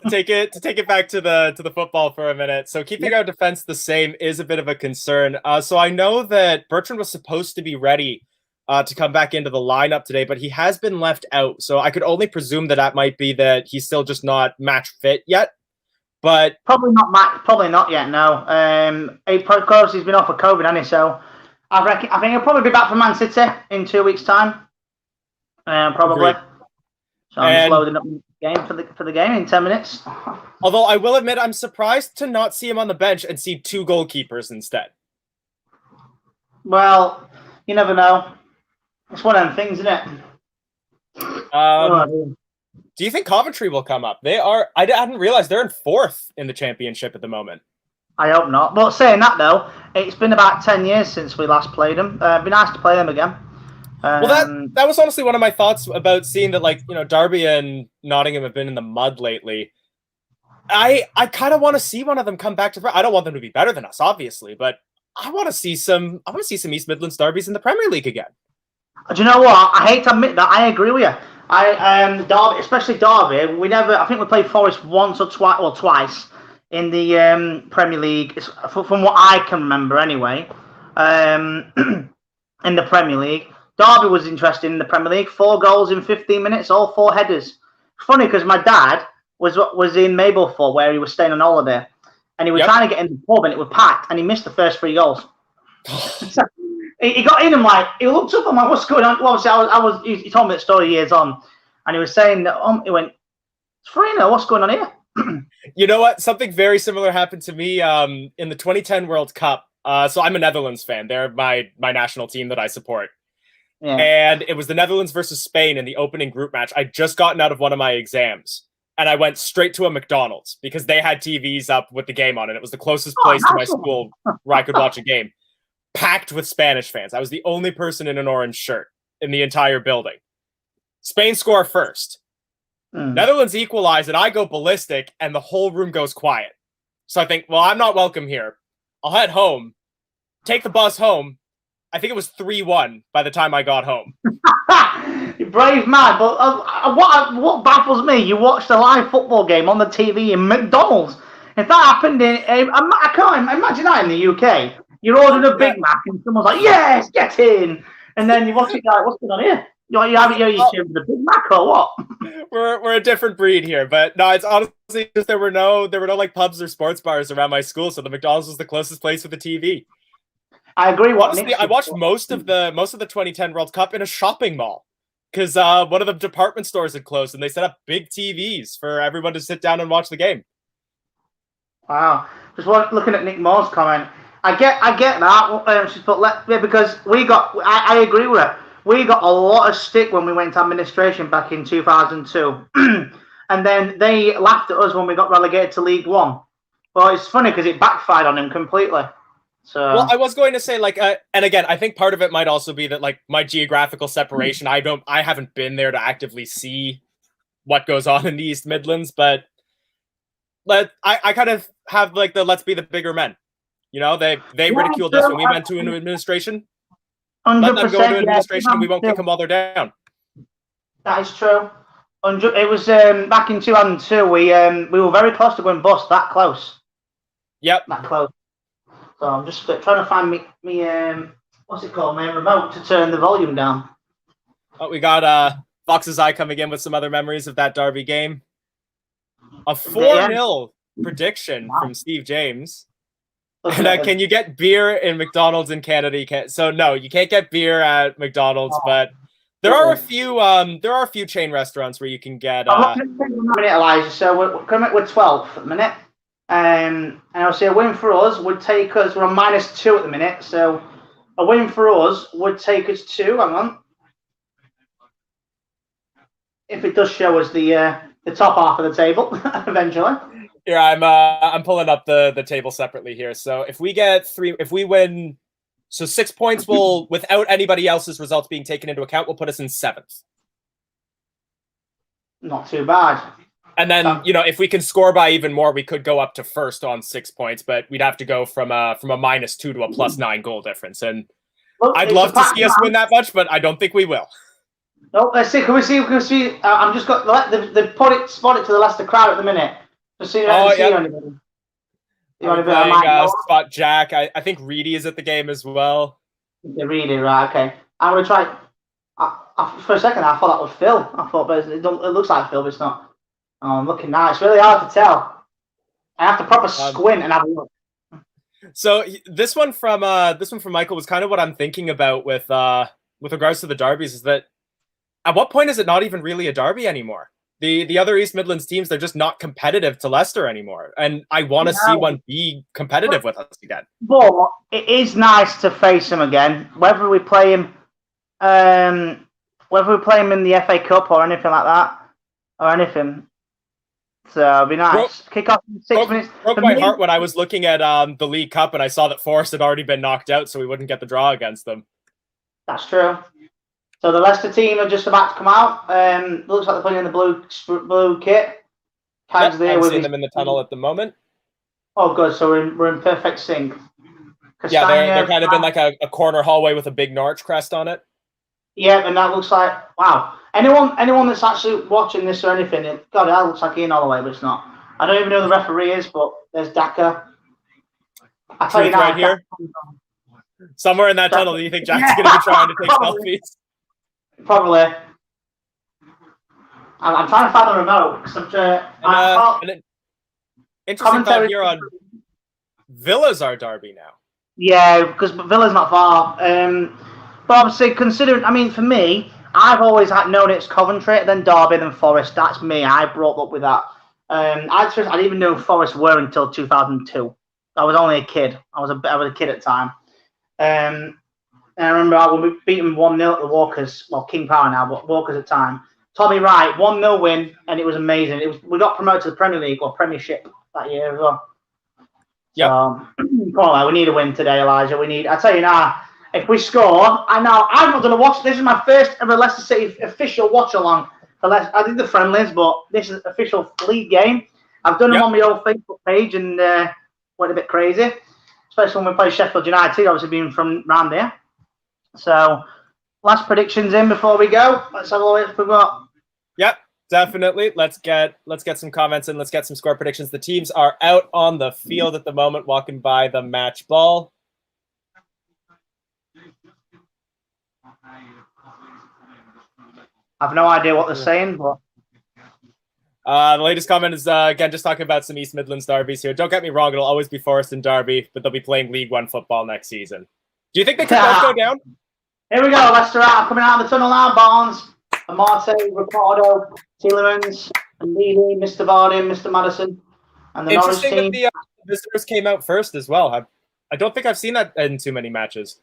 to take it back to the football for a minute. So keeping our defense the same is a bit of a concern. So I know that Bertrand was supposed to be ready to come back into the lineup today, but he has been left out. So I could only presume that might be that he's still just not match fit yet. But probably not yet. No. Of course, he's been off of COVID, hasn't he? So I think he'll probably be back for Man City in 2 weeks' time. Probably. Agreed. So I'm just loading up the game for the game in 10 minutes. Although I will admit, I'm surprised to not see him on the bench and see 2 goalkeepers instead. Well, you never know. It's one of them things, isn't it? Do you think Coventry will come up? They are. I hadn't realized they're in 4th in the championship at the moment. I hope not. But saying that though, it's been about 10 years since we last played them. It'd be nice to play them again. Well, that was honestly one of my thoughts about seeing that, like, Derby and Nottingham have been in the mud lately. I kind of want to see one of them come back to. I don't want them to be better than us, obviously, but I want to see some. I want to see some East Midlands derbies in the Premier League again. Do you know what? I hate to admit that. I agree with you. Derby, especially Derby. I think we played Forest once or twice. Well, twice in the Premier League, from what I can remember, anyway. In the Premier League, Derby was interesting in the Premier League. 4 goals in 15 minutes, all 4 headers. It's funny because my dad was in Mablethorpe where he was staying on holiday, and he was trying to get in the pub, and it was packed, and he missed the first 3 goals. He got in and he looked up and what's going on? Well, obviously, he told me that story years on, and he was saying that he went, it's 3-0, what's going on here? You know what? Something very similar happened to me in the 2010 World Cup. So I'm a Netherlands fan. They're my national team that I support. Yeah. And it was the Netherlands versus Spain in the opening group match. I'd just gotten out of one of my exams, and I went straight to a McDonald's because they had TVs up with the game on it. It was the closest place to my school where I could watch a game. Packed with Spanish fans. I was the only person in an orange shirt in the entire building. Spain score first. Netherlands equalize, and I go ballistic, and the whole room goes quiet. So I think, well, I'm not welcome here. I'll head home, take the bus home. I think it was 3-1 by the time I got home. You brave man, but what baffles me, you watched a live football game on the TV in McDonald's. If that happened I can't imagine that in the UK. You're ordering a Big Mac and someone's like, yes, get in. And then you watch it like, what's going on here? You haven't the Big Mac or what? We're a different breed here, but no, it's honestly just there were no like pubs or sports bars around my school, so the McDonald's was the closest place with a TV. I agree. Honestly, I watched most of the 2010 World Cup in a shopping mall because one of the department stores had closed, and they set up big TVs for everyone to sit down and watch the game. Wow! Just looking at Nick Moore's comment. I get that, because I agree with it. We got a lot of stick when we went to administration back in 2002. And then they laughed at us when we got relegated to League One. Well, it's funny because it backfired on him completely. So, well, I was going to say, like, and again, I think part of it might also be that, like, my geographical separation, I haven't been there to actively see what goes on in the East Midlands, but I kind of have, like, let's be the bigger men. They ridiculed us when we went to an administration. 100%, let them go to administration and we won't kick them while they're down. That is true. It was back in 2002. We were very close to going bust. That close. Yep. That close. So I'm just trying to find me what's it called? My remote to turn the volume down. Oh, we got Fox's Eye coming in with some other memories of that Derby game. A 4-0 prediction from Steve James. And can you get beer in McDonald's in Canada? You can't. So no, you can't get beer at McDonald's, but there are a few chain restaurants where you can get. Elijah. So we're coming with 12 at the minute, and I'll say a win for us would take us. We're on -2 at the minute, so a win for us would take us to. Hang on. If it does show us the top half of the table eventually. Here, I'm pulling up the table separately here. So if we win, so 6 points will, without anybody else's results being taken into account, will put us in 7th. Not too bad. And then, if we can score by even more, we could go up to 1st on 6 points, but we'd have to go from a -2 to a +9 goal difference. And I'd love to see us win that much, but I don't think we will. No, let's see. Can we see? I'm just got the spot it to the Leicester crowd at the minute. Playing Spot Jack. I think Reedy is at the game as well. Reedy, right? Okay. I'm going to try. For a second, I thought that was Phil. I thought, but it looks like Phil, but it's not. Oh, I'm looking now. It's really hard to tell. I have to proper squint and have a look. So this one from Michael was kind of what I'm thinking about with regards to the derbies, is that at what point is it not even really a derby anymore? The other East Midlands teams, they're just not competitive to Leicester anymore, and I want to see one be competitive with us again. But it is nice to face them again, whether we play him in the FA Cup or anything like that, or anything. So it'll be nice. Kick off in 6 minutes. Broke my heart when I was looking at the League Cup and I saw that Forest had already been knocked out, so we wouldn't get the draw against them. That's true. So the Leicester team are just about to come out. Looks like they're putting in the blue kit. Yep, I'm seeing them in the tunnel at the moment. Oh, good. So we're in perfect sync. Yeah, they're kind of in like a corner hallway with a big Norwich crest on it. Yeah, and that looks like, wow. Anyone that's actually watching this or anything, God, that looks like Ian Holloway, but it's not. I don't even know who the referee is, but there's Daka. I tell you now, right here. Somewhere in that tunnel, do you think Jack's going to be trying to take selfies? Probably. I'm trying to find the remote. Interesting thought here on Villa's our derby now. Yeah, because Villa's not far. But obviously, considering, I mean, for me, I've always known it's Coventry, then Derby, then Forest. That's me. I brought up with that. I didn't even know Forest were until 2002. I was only a kid. I was a kid at the time. And I remember when we beat them 1-0 at the Walkers, well, King Power now, but Walkers at the time. Tommy Wright, 1-0 win, and it was amazing. We got promoted to the Premier League or Premiership that year as well. Yep. So, come on, we need a win today, Elijah. I tell you now, if we score, I'm not going to watch. This is my first ever Leicester City official watch along. I did the friendlies, but this is official league game. I've done them on my old Facebook page and went a bit crazy, especially when we play Sheffield United, obviously being from round there. So, last predictions in before we go. Let's have a look if we've got. Yep, definitely. Let's get some comments in. Let's get some score predictions. The teams are out on the field at the moment, walking by the match ball. I've no idea what they're saying, but the latest comment is again just talking about some East Midlands derbies here. Don't get me wrong; it'll always be Forest and Derby, but they'll be playing League One football next season. Do you think they could both go down? Here we go. Leicester out, coming out of the tunnel now. Barnes, Amarte, Ricardo, Tielemans, Leedy, Mr. Vardy, Mr. Madison, and the Norwich team. Interesting that the visitors came out first as well. I don't think I've seen that in too many matches.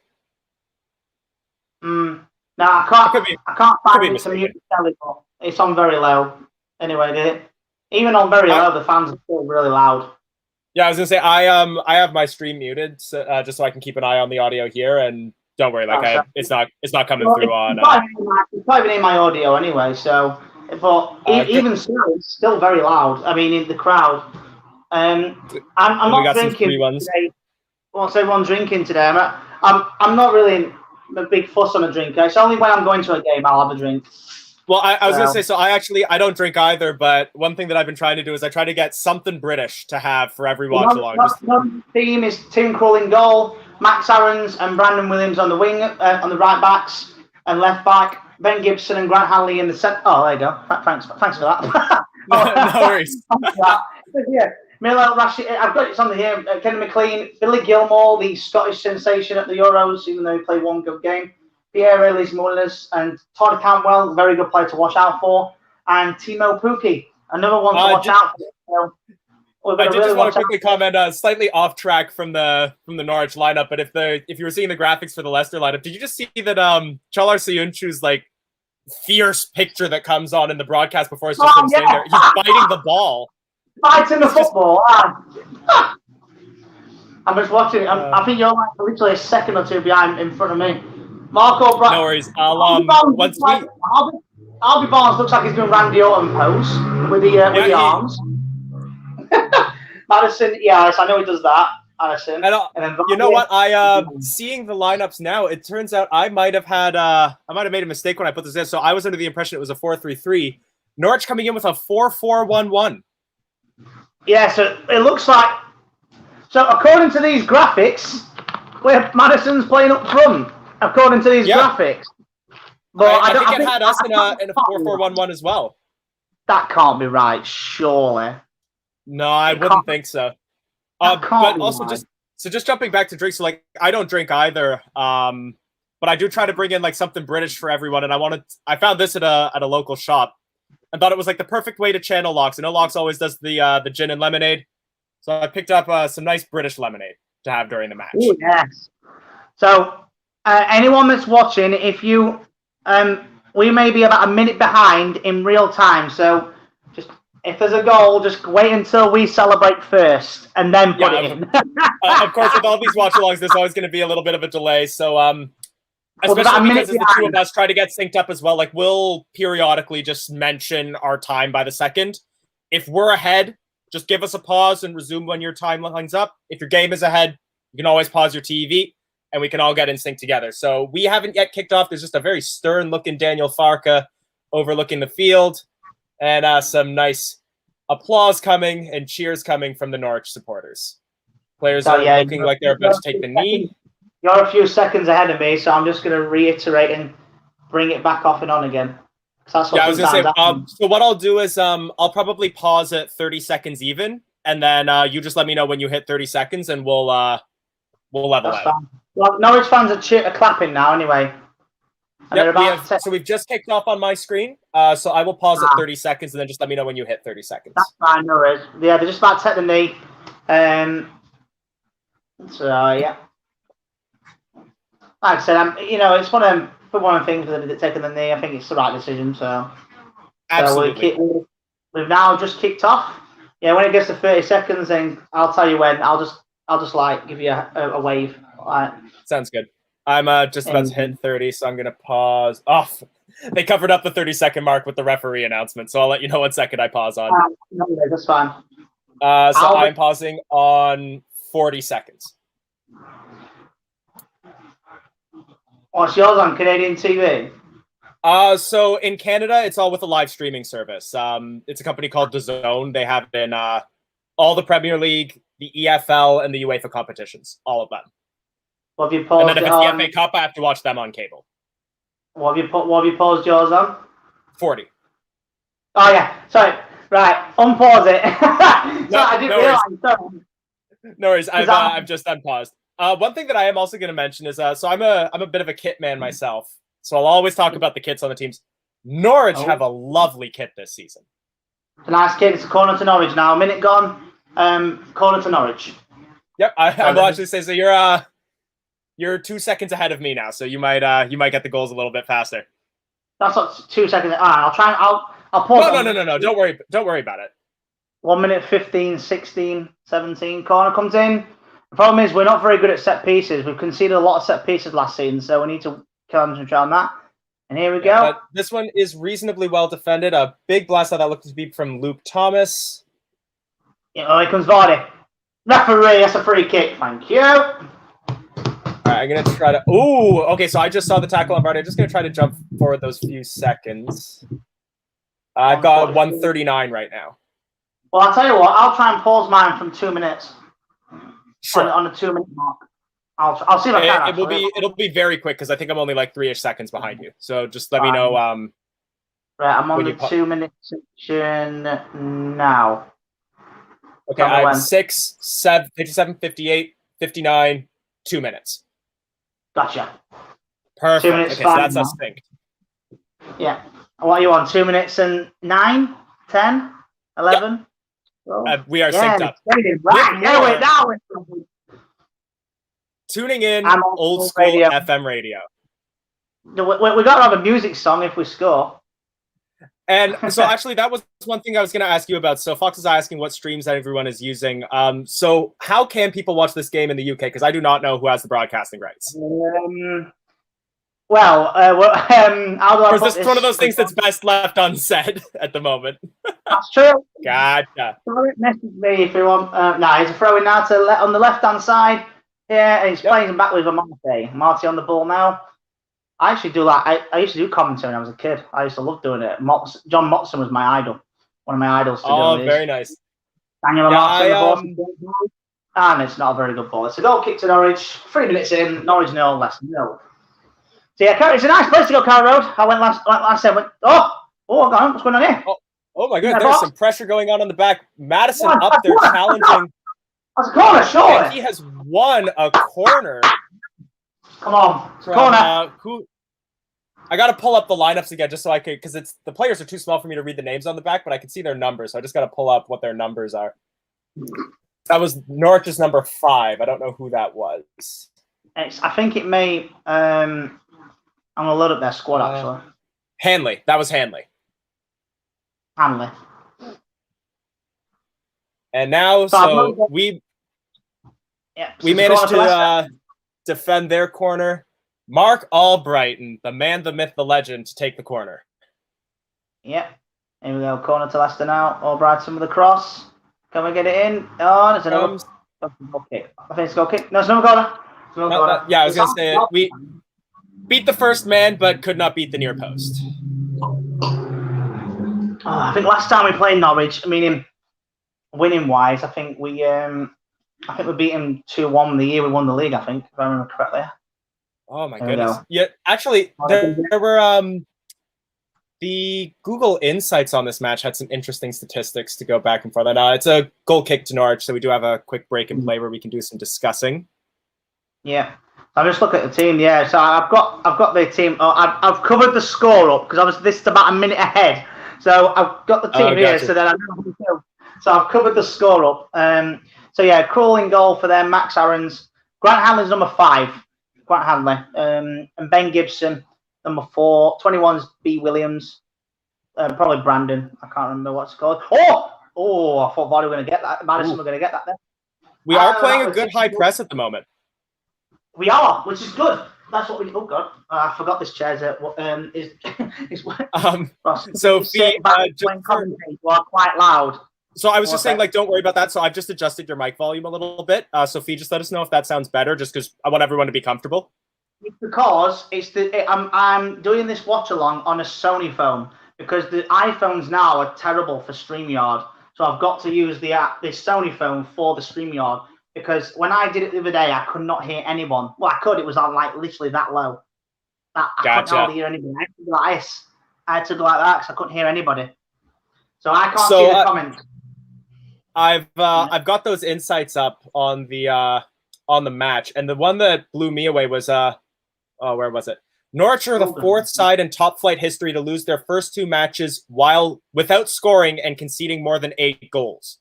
No, I can't find it to mute the telly, but it's on very low. Anyway, even on very low, the fans are still really loud. Yeah, I was gonna say I have my stream muted just so I can keep an eye on the audio here, and don't worry, it's not coming through on. It's not even in my audio anyway. So, but even still, it's still very loud. I mean, in the crowd. I'm not drinking today. What's everyone drinking today? I'm not really a big fuss on a drink. It's only when I'm going to a game I'll have a drink. Well, I was gonna say, I don't drink either, but one thing that I've been trying to do is I try to get something British to have for every watch along. The team is Tim Krul in goal, Max Aarons and Brandon Williams on the wing, on the right backs and left back, Ben Gibson and Grant Hanley in the centre. Oh, there you go. Thanks for that. No worries. Yeah. Milo Rashid, I've got it on here. Kenny McLean, Billy Gilmore, the Scottish sensation at the Euros, even though he played one good game. Pierre Ellis Mullins and Todd Cantwell, very good player to watch out for. And Timo Pukki, another one to watch out for. I did just want to quickly comment, slightly off track from the Norwich lineup, but if you were seeing the graphics for the Leicester lineup, did you just see that Chalar Siyunchu's like fierce picture that comes on in the broadcast before it's just him sitting there? He's biting the ball. Fighting the football. I'm just watching. I think you're like literally a second or two behind in front of me. Marco Brown. No worries. Albi Barnes looks like he's doing Randy Orton pose with the arms. Madison, yes, I know he does that. Madison. And then you know what? I seeing the lineups now, it turns out I might have made a mistake when I put this in. So I was under the impression it was a 4-3-3. Norwich coming in with a 4-4-1-1. Yeah, so it looks like. So according to these graphics, where Madison's playing up front, according to these graphics. But I think it had us in a 4-4-1-1 as well. That can't be right, surely. No, I wouldn't think so. But also just jumping back to drinks, so like I don't drink either. But I do try to bring in like something British for everyone, and I found this at a local shop and thought it was like the perfect way to channel Locks. I know Locks always does the gin and lemonade, so I picked up some nice British lemonade to have during the match. Ooh, yes. So anyone that's watching, if you we may be about a minute behind in real time, so just if there's a goal, just wait until we celebrate first and then put it in. Of course, with all these watch-alongs, there's always going to be a little bit of a delay. So, especially because as the two of us try to get synced up as well, like we'll periodically just mention our time by the second. If we're ahead, just give us a pause and resume when your time lines up. If your game is ahead, you can always pause your TV and we can all get in sync together. So we haven't yet kicked off. There's just a very stern-looking Daniel Farka overlooking the field, and some nice applause coming and cheers coming from the Norwich supporters. Players are looking like they're about to take the knee. You're a few seconds ahead of me, so I'm just going to reiterate and bring it back off and on again. That's what I was going to say, so what I'll do is I'll probably pause at 30 seconds even, and then you just let me know when you hit 30 seconds, and we'll level out. Fine. Well, Norwich fans are clapping now anyway. Yep, so we've just kicked off on my screen, so I will pause at 30 seconds, and then just let me know when you hit 30 seconds. That's fine, no worries. Yeah, they're just about to take the knee. So, yeah. Like I said, it's one of the things that they're taking the knee. I think it's the right decision. So, absolutely. So we've now just kicked off. Yeah, when it gets to 30 seconds, then I'll tell you when. I'll just like give you a wave. Right. Sounds good. I'm just about to hit 30, so I'm gonna pause. They covered up the 30-second mark with the referee announcement, so I'll let you know what second I pause on. No, that's fine. So I'm pausing on 40 seconds. What's yours on Canadian TV? So in Canada, it's all with a live streaming service. It's a company called DAZN. They have been all the Premier League, the EFL, and the UEFA competitions, all of them. What have you paused? And then if it's the FA Cup, I have to watch them on cable. What have you paused yours on? 40. Oh yeah, sorry. Right, unpause it. I didn't realize. Sorry. No worries. I've just unpaused. One thing that I am also going to mention is so I'm a bit of a kit man myself, so I'll always talk about the kits on the teams. Norwich have a lovely kit this season. It's a nice kit. It's a corner to Norwich now. A minute gone. Corner to Norwich. Yep, I will actually say so. You're 2 seconds ahead of me now, so you might get the goals a little bit faster. That's not 2 seconds. All right, I'll try. I'll pause. No. Don't worry about it. 1 minute 15, 16, 17. Corner comes in. The problem is we're not very good at set pieces. We've conceded a lot of set pieces last season, so we need to concentrate on that. And here we go. This one is reasonably well defended. A big blast out that looked to be from Luke Thomas. Here comes Vardy. Referee, that's a free kick. Thank you. All right, I'm going to try to... Ooh, okay, so I just saw the tackle on Vardy. I'm just going to try to jump forward those few seconds. I've got 139 right now. Well, I'll tell you what. I'll try and pause mine from 2 minutes. Sure. On the 2 minute mark. I'll see if I can. It'll be very quick because I think I'm only like 3-ish seconds behind you. So just let me know. Right, I'm on the 2 minute section now. Okay, I'm 6, 7, 57, 58, 59, 2 minutes. Gotcha. Perfect. 2 minutes. Okay, so that's us synced. Yeah. What are you on? 2 minutes and 9, 10, 11? Yep. We are synced up. Right. Tuning in, old school radio. FM radio. We got to have a music song if we score. And so actually that was one thing I was going to ask you about. So Fox is asking what streams that everyone is using. So how can people watch this game in the UK? Because I do not know who has the broadcasting rights. It's one of those things that's best left unsaid at the moment. That's true. Gotcha. Message me if you want. He's a throw in now on the left-hand side. Yeah, and he's playing back with Marty. Marty on the ball now. I actually do that. I used to do commentary when I was a kid. I used to love doing it. John Motson was my idol. One of my idols. Very nice. Daniel Martin. And it's not a very good ball. It's a goal kick to Norwich. 3 minutes in. Norwich 0, Leicester 0. So yeah, it's a nice place to go, Carrow Road. I went last time. What's going on here? Oh my God, there's some pressure going on the back. Madison up there challenging. That's a corner, surely. And he has won a corner. Come on, it's a corner. I got to pull up the lineups again just so I could, because the players are too small for me to read the names on the back, but I can see their numbers. So I just got to pull up what their numbers are. That was Norwich's number 5. I don't know who that was. I think it may. I'm gonna load up their squad actually. Hanley. That was Hanley. Hanley. And now, so we managed to defend their corner. Mark Albrighton, the man, the myth, the legend, to take the corner. Yep. Here we go. Corner to Leicester now. Albrighton with the cross. Can we get it in? Oh, there's another goal kick. I think it's a goal kick. No, it's another corner. Yeah, I was going to say, we beat the first man, but could not beat the near post. I think last time we played Norwich, I mean, winning wise, I think we beat him 2-1 the year we won the league. I think, if I remember correctly. Oh my goodness! Yeah, actually, there were the Google Insights on this match had some interesting statistics to go back and forth. And it's a goal kick to Norwich, so we do have a quick break and play where we can do some discussing. Yeah, I just look at the team. Yeah, so I've got the team. I've covered the score up because obviously this is about a minute ahead. So I've got the team here. So then I know who to do. So I've covered the score up. So yeah, Crawley in goal for them. Max Aarons, Grant Hanley's number 5. Grant Hanley, and Ben Gibson, number 4. 21's B. Williams, probably Brandon. I can't remember what's called. Oh! I thought Vardy were going to get that. Madison were going to get that then. We are playing a good high press at the moment. We are, which is good. That's what we. Oh God, I forgot this chair's Sophie, are quite loud. So I was just saying, don't worry about that. So I've just adjusted your mic volume a little bit. Sophie, just let us know if that sounds better, just because I want everyone to be comfortable. It's because I'm doing this watch along on a Sony phone because the iPhones now are terrible for StreamYard. So I've got to use this Sony phone for the StreamYard because when I did it the other day, I could not hear anyone. Well, I could. It was on literally that low. I couldn't hardly hear anybody. I had to go like that because I couldn't hear anybody. So I can't see the comments. I've got those insights up on the match, and the one that blew me away was where was it? Norwich are the 4th side in top flight history to lose their first 2 matches without scoring and conceding more than 8 goals.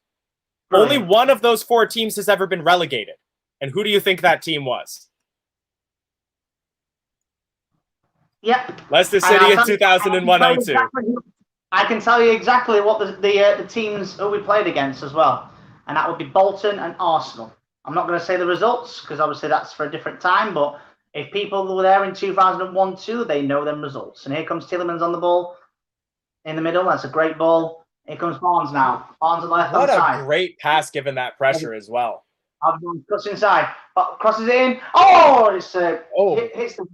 Only one of those 4 teams has ever been relegated, and who do you think that team was? Yep, Leicester City in 2001-02. I can tell you exactly what the teams who we played against as well. And that would be Bolton and Arsenal. I'm not going to say the results because obviously that's for a different time. But if people were there in 2001-2, they know them results. And here comes Tielemans on the ball in the middle. That's a great ball. Here comes Barnes now. Barnes on the left hand side. What a great pass given that pressure as well. Cuts inside. Crosses in. Oh, it's hits the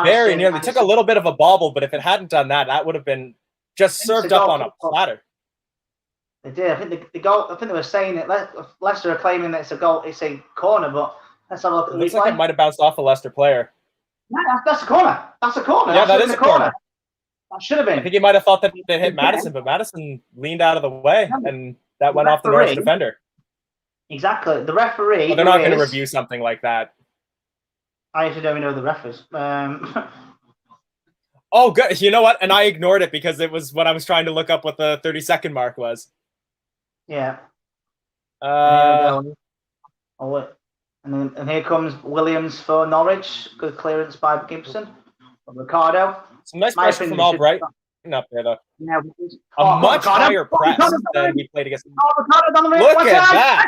very nearly. Took a little bit of a bobble, but if it hadn't done that, that would have been just served up on a platter. They did. I think the goal. I think they were saying that Leicester are claiming that it's a goal. It's a corner, but let's have a look at the replay. Looks like it might have bounced off a Leicester player. No, that's a corner. That's a corner. Yeah, that is a corner. That should have been. I think he might have thought that they hit Madison, but Madison leaned out of the way, and that went off the Norwich defender. Exactly. The referee. Well, they're not going to review something like that. I actually don't even know the ref is. Oh, good. You know what? And I ignored it because it was when I was trying to look up what the 30-second mark was. Yeah. And here comes Williams for Norwich. Good clearance by Gibson. Ricardo. Some nice pressure from Albright up there, though. Yeah, a much higher press than we played against. Look at that!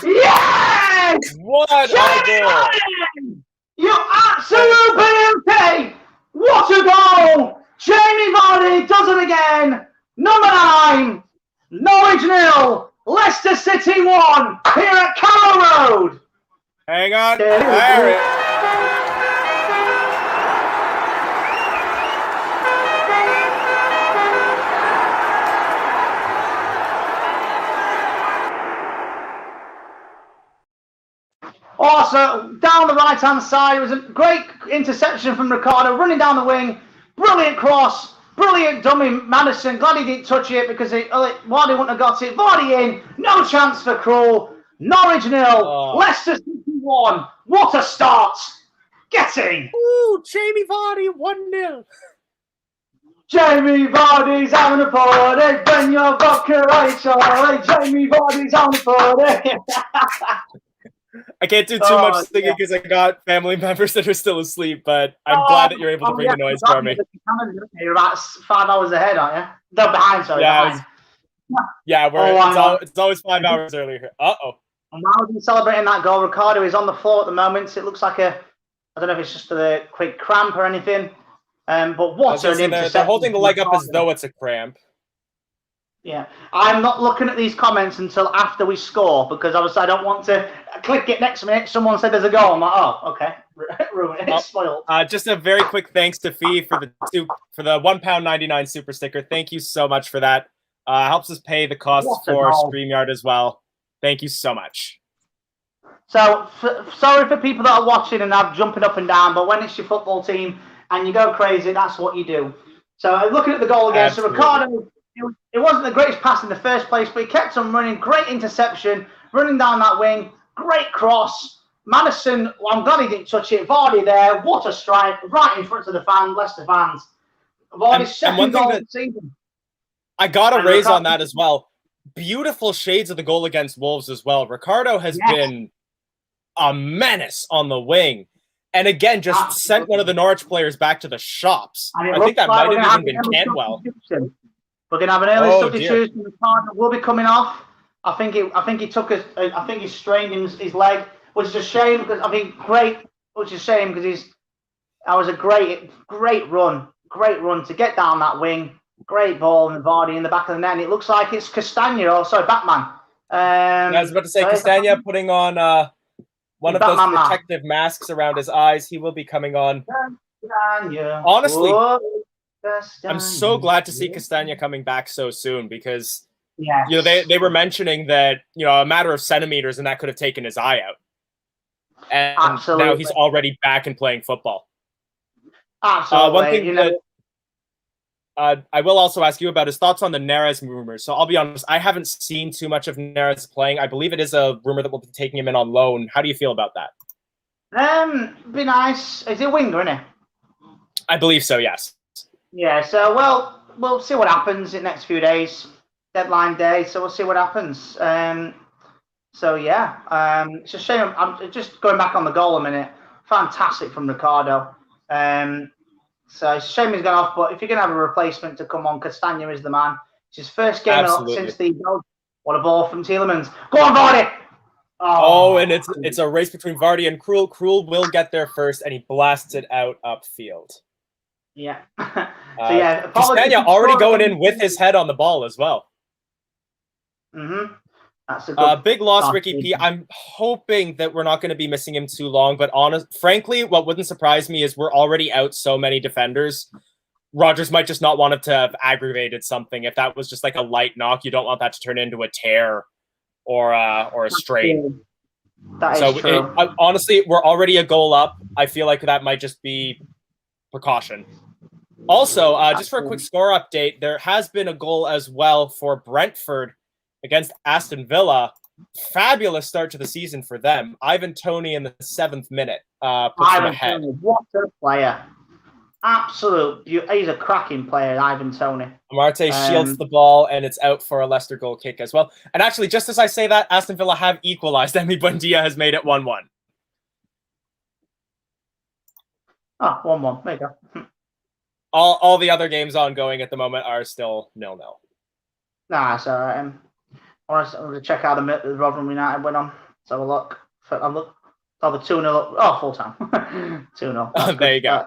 Yes! What a goal! You absolute beauty! What a goal! Jamie Vardy does it again! Number 9, Norwich 0, Leicester City 1, here at Carrow Road! Hang on, there crosser down the right-hand side. It was a great interception from Ricardo, running down the wing. Brilliant cross. Brilliant dummy, Madison. Glad he didn't touch it because Vardy wouldn't have got it. Vardy in. No chance for Krul. Norwich 0. Leicester City 1. What a start. Getting. Ooh, Jamie Vardy 1-0. Jamie Vardy's having a party. Bring your vodka right, Charlie. Jamie Vardy's having a party. I can't do too much singing because I got family members that are still asleep, but I'm glad that you're able to bring the noise for me. You're about 5 hours ahead, aren't you? No, behind, sorry. It's always 5 hours earlier. Uh-oh. And while he's celebrating that goal, Ricardo is on the floor at the moment. It looks like I don't know if it's just a quick cramp or anything. But what an interception. They're holding the leg up as though it's a cramp. Yeah, I'm not looking at these comments until after we score because obviously I don't want to click it next minute. Someone said there's a goal. I'm like, oh, okay, ruined it. Spoiled. Just a very quick thanks to Fee for the £1.99 super sticker. Thank you so much for that. Helps us pay the costs for StreamYard as well. Thank you so much. So sorry for people that are watching and are jumping up and down, but when it's your football team and you go crazy, that's what you do. So looking at the goal again, so Ricardo. It wasn't the greatest pass in the first place, but he kept on running. Great interception, running down that wing. Great cross. Madison, well, I'm glad he didn't touch it. Vardy there. What a strike. Right in front of the fans, Leicester fans. Vardy's second goal of the season. I got to raise on that as well. Beautiful shades of the goal against Wolves as well. Ricardo has been a menace on the wing. And again, just sent one of the Norwich players back to the shops. I think that might have even been Cantwell. We're gonna have an early substitution. Ricardo will be coming off. I think he strained his leg, which is a shame because which is a shame because that was a great run to get down that wing. Great ball and Vardy in the back of the net. And it looks like it's Castagna, Batman. I was about to say Castagna putting on one of those protective masks around his eyes. He will be coming on. Honestly. I'm so glad to see Castagna coming back so soon because they were mentioning that a matter of centimeters and that could have taken his eye out. And now he's already back and playing football. Absolutely. One thing that I will also ask you about his thoughts on the Neres rumors. So I'll be honest, I haven't seen too much of Neres playing. I believe it is a rumor that we'll be taking him in on loan. How do you feel about that? Be nice. Is he a winger, isn't he? I believe so, yes. Yeah, so we'll see what happens in the next few days. Deadline day, so we'll see what happens. It's a shame. I'm just going back on the goal a minute. Fantastic from Ricardo. So it's a shame he's gone off, but if you're going to have a replacement to come on, Castagna is the man. It's his first game since the goal. What a ball from Tielemans. Go on, Vardy! And it's a race between Vardy and Krul. Krul will get there first, and he blasts it out upfield. Yeah. Castagna already going in with his head on the ball as well. Mm-hmm. That's a good big loss, Ricky P. I'm hoping that we're not going to be missing him too long, but frankly, what wouldn't surprise me is we're already out so many defenders. Rodgers might just not want it to have aggravated something. If that was just like a light knock, you don't want that to turn into a tear or a strain. That is true. Honestly, we're already a goal up. I feel like that might just be precaution. Also, just for a quick score update, there has been a goal as well for Brentford against Aston Villa. Fabulous start to the season for them. Ivan Toney in the 7th minute puts them ahead. What a player. Absolute. He's a cracking player, Ivan Toney. Marte shields the ball, and it's out for a Leicester goal kick as well. And actually, just as I say that, Aston Villa have equalized. Emi Buendia has made it 1-1. Oh, 1-1. There you go. All the other games ongoing at the moment are still 0-0. Nah, it's all right. I want to check out the Rotherham United went on. Let's have a look. The 2-0. Oh, full time. 2-0. There you go.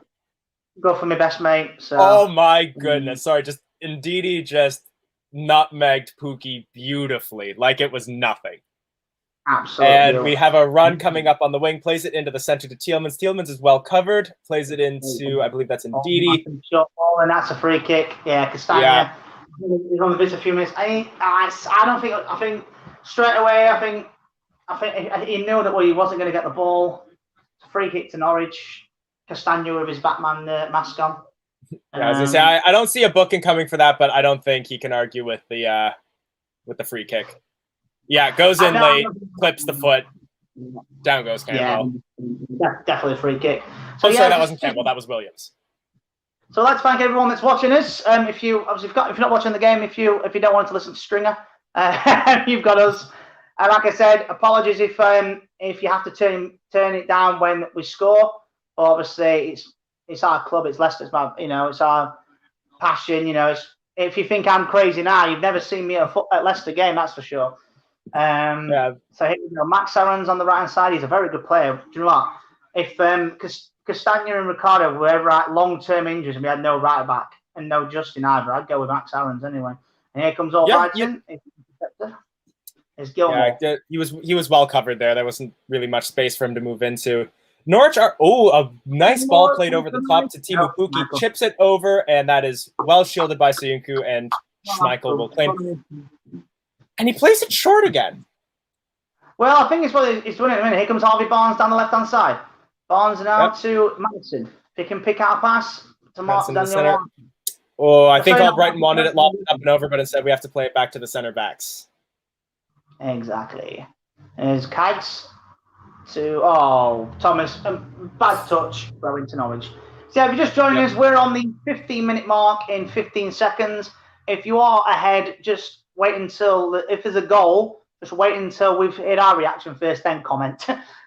Go for my best mate. So. Oh, my goodness. Sorry, Ndidi just nutmegged Pookie beautifully, like it was nothing. Absolutely. And we have a run coming up on the wing, plays it into the center to Tielemans. Tielemans is well covered, plays it into, I believe that's Ndidi. Shot ball, and that's a free kick. Yeah, Castagna. Yeah. He's on the pitch a few minutes. I think straight away, I think he knew that he wasn't going to get the ball. It's a free kick to Norwich. Castagna with his Batman mask on. Yeah, I was gonna say I don't see a booking coming for that, but I don't think he can argue with the free kick. Yeah, goes in late, clips the foot, down goes Campbell. Yeah, definitely a free kick. So sorry, that wasn't Campbell, that was Williams. So let's thank everyone that's watching us. If you're not watching the game, if you don't want to listen to Stringer, you've got us. Like I said, apologies if you have to turn it down when we score. Obviously, it's our club, it's Leicester's, it's our passion. If you think I'm crazy now, you've never seen me at Leicester game, that's for sure. So Max Aaron's on the right hand side. He's a very good player. Do you know what? If Castagna and Ricardo were ever at long-term injuries and we had no right back and no Justin either, I'd go with Max Aaron's anyway. And here comes Albrighton. Yeah, he was well covered there. There wasn't really much space for him to move into. Norwich are a nice ball played over the top to Teemu Pukki, chips it over, and that is well shielded by Soyuncu, and Schmeichel will claim. And he plays it short again. Well, I think it's what he's doing in a minute. Here comes Harvey Barnes down the left-hand side. Barnes now to Madison. He can pick out a pass to Mark Daniel. Oh, I think Albrighton wanted it lobbed up and over, but instead we have to play it back to the center backs. Exactly. There's Kags to Thomas. Bad touch, throwing to Norwich. So if you're just joining us, we're on the 15-minute mark in 15 seconds. If you are ahead, just wait until if there's a goal. Just wait until we've hit our reaction first, then comment.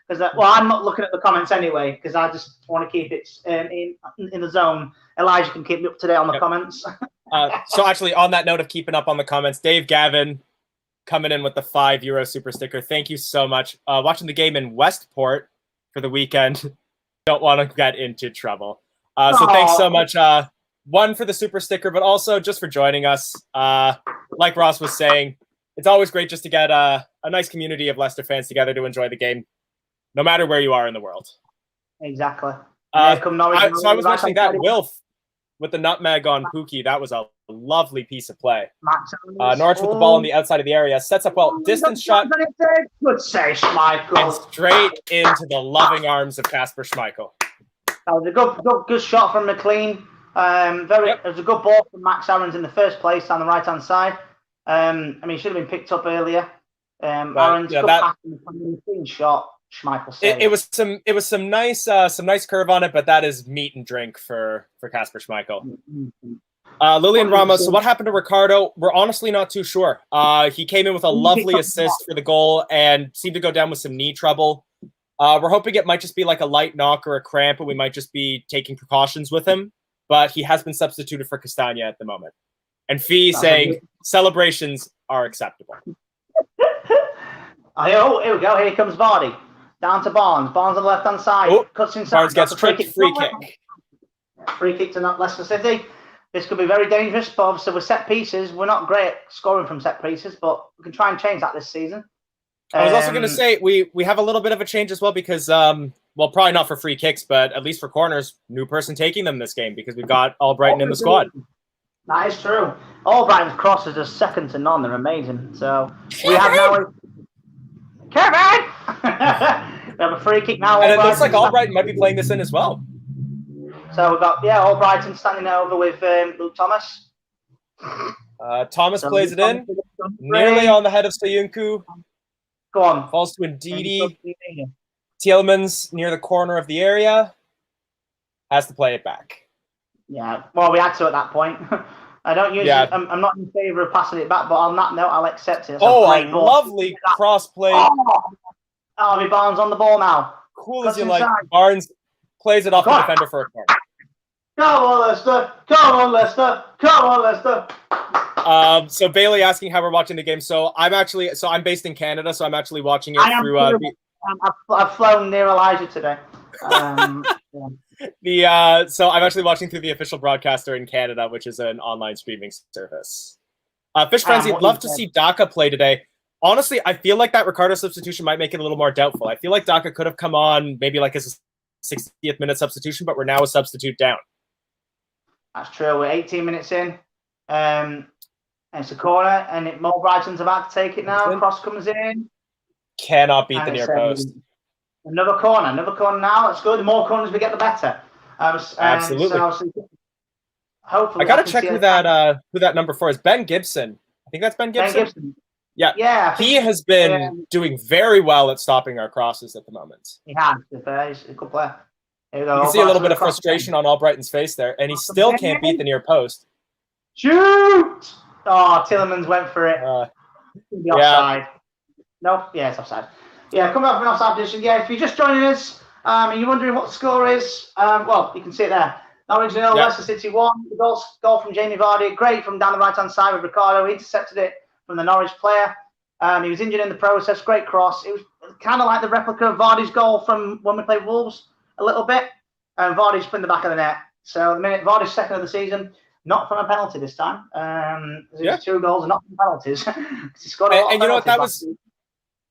Because I'm not looking at the comments anyway, because I just want to keep it in the zone. Elijah can keep me up to date on the comments. So actually, on that note of keeping up on the comments, Dave Gavin coming in with the €5 super sticker. Thank you so much. Watching the game in Westport for the weekend. Don't want to get into trouble. So thanks so much. One for the super sticker, but also just for joining us. Like Ross was saying, it's always great just to get a nice community of Leicester fans together to enjoy the game, no matter where you are in the world. Exactly. So I was mentioning that Wilf with the nutmeg on Pukki. That was a lovely piece of play. Norwich with the ball on the outside of the area. Sets up well. Distance shot. Good save, Schmeichel. And straight into the loving arms of Kasper Schmeichel. That was a good shot from McLean. It was a good ball from Max Aaron's in the first place on the right-hand side. He should have been picked up earlier. Aaron's good pass in the clean shot. Schmeichel saved. It was some nice curve on it, but that is meat and drink for Kasper Schmeichel. Lilian Ramos. So what happened to Ricardo? We're honestly not too sure. He came in with a lovely assist for the goal and seemed to go down with some knee trouble. We're hoping it might just be like a light knock or a cramp, and we might just be taking precautions with him. But he has been substituted for Castagna at the moment. And Fee saying celebrations are acceptable. Here we go. Here comes Vardy. Down to Barnes. Barnes on the left-hand side. Cuts inside. Barnes gets a free kick. Free kick to Leicester City. This could be very dangerous, but obviously with set pieces, we're not great at scoring from set pieces, but we can try and change that this season. I was also going to say we have a little bit of a change as well because, probably not for free kicks, but at least for corners, new person taking them this game because we've got Albrighton in the squad. That is true. Albrighton's crosses are second to none. They're amazing. So we have now... Kevin! We have a free kick now. And it looks like Albrighton might be playing this in as well. So we've got, Albrighton standing over with Luke Thomas. Thomas plays it in. Nearly on the head of Soyuncu. Go on. Falls to Ndidi. Tielemans near the corner of the area. Has to play it back. Yeah, well, we had to at that point. I don't usually. Yeah. I'm not in favour of passing it back, but on that note, I'll accept it. Lovely cross play. Harvey Barnes on the ball now. Cool as you like. Barnes plays it off the defender for a corner. Come on, Leicester! Come on, Leicester! Come on, Leicester! So Bailey asking how we're watching the game. So I'm based in Canada, so I'm actually watching it through. I've flown near Elijah today. So I'm actually watching through the official broadcaster in Canada, which is an online streaming service. Fish Frenzy, love to see Daka play today. Honestly, I feel like that Ricardo substitution might make it a little more doubtful. I feel like Daka could have come on maybe like as a 60th minute substitution, but we're now a substitute down. That's true. We're 18 minutes in. It's a corner, and Mo Brighton's about to take it now. Cross comes in. Cannot beat And the near it's, post. Another corner now. That's good. The more corners we get, the better. Absolutely. So hopefully, I gotta check who that number 4 is. Ben Gibson. I think that's Ben Gibson. Ben Gibson. Yeah. Yeah. He has been doing very well at stopping our crosses at the moment. He has. He's a good player. You can see a little bit of frustration on Albrighton's face there, and he still can't beat the near post. Shoot! Oh, Tillemans went for it. The offside. Yeah. Nope. Yeah, it's offside. Yeah, coming off an offside position. Yeah, if you're just joining us and you're wondering what the score is, well, you can see it there. Norwich 0, Leicester City 1. The goal from Jamie Vardy. Great from down the right-hand side with Ricardo. He intercepted it from the Norwich player. He was injured in the process. Great cross. It was kind of like the replica of Vardy's goal from when we played Wolves a little bit. And Vardy's put in the back of the net. So the minute Vardy's second of the season, not from a penalty this time. His 2 goals are not from penalties. He scored a lot of penalties.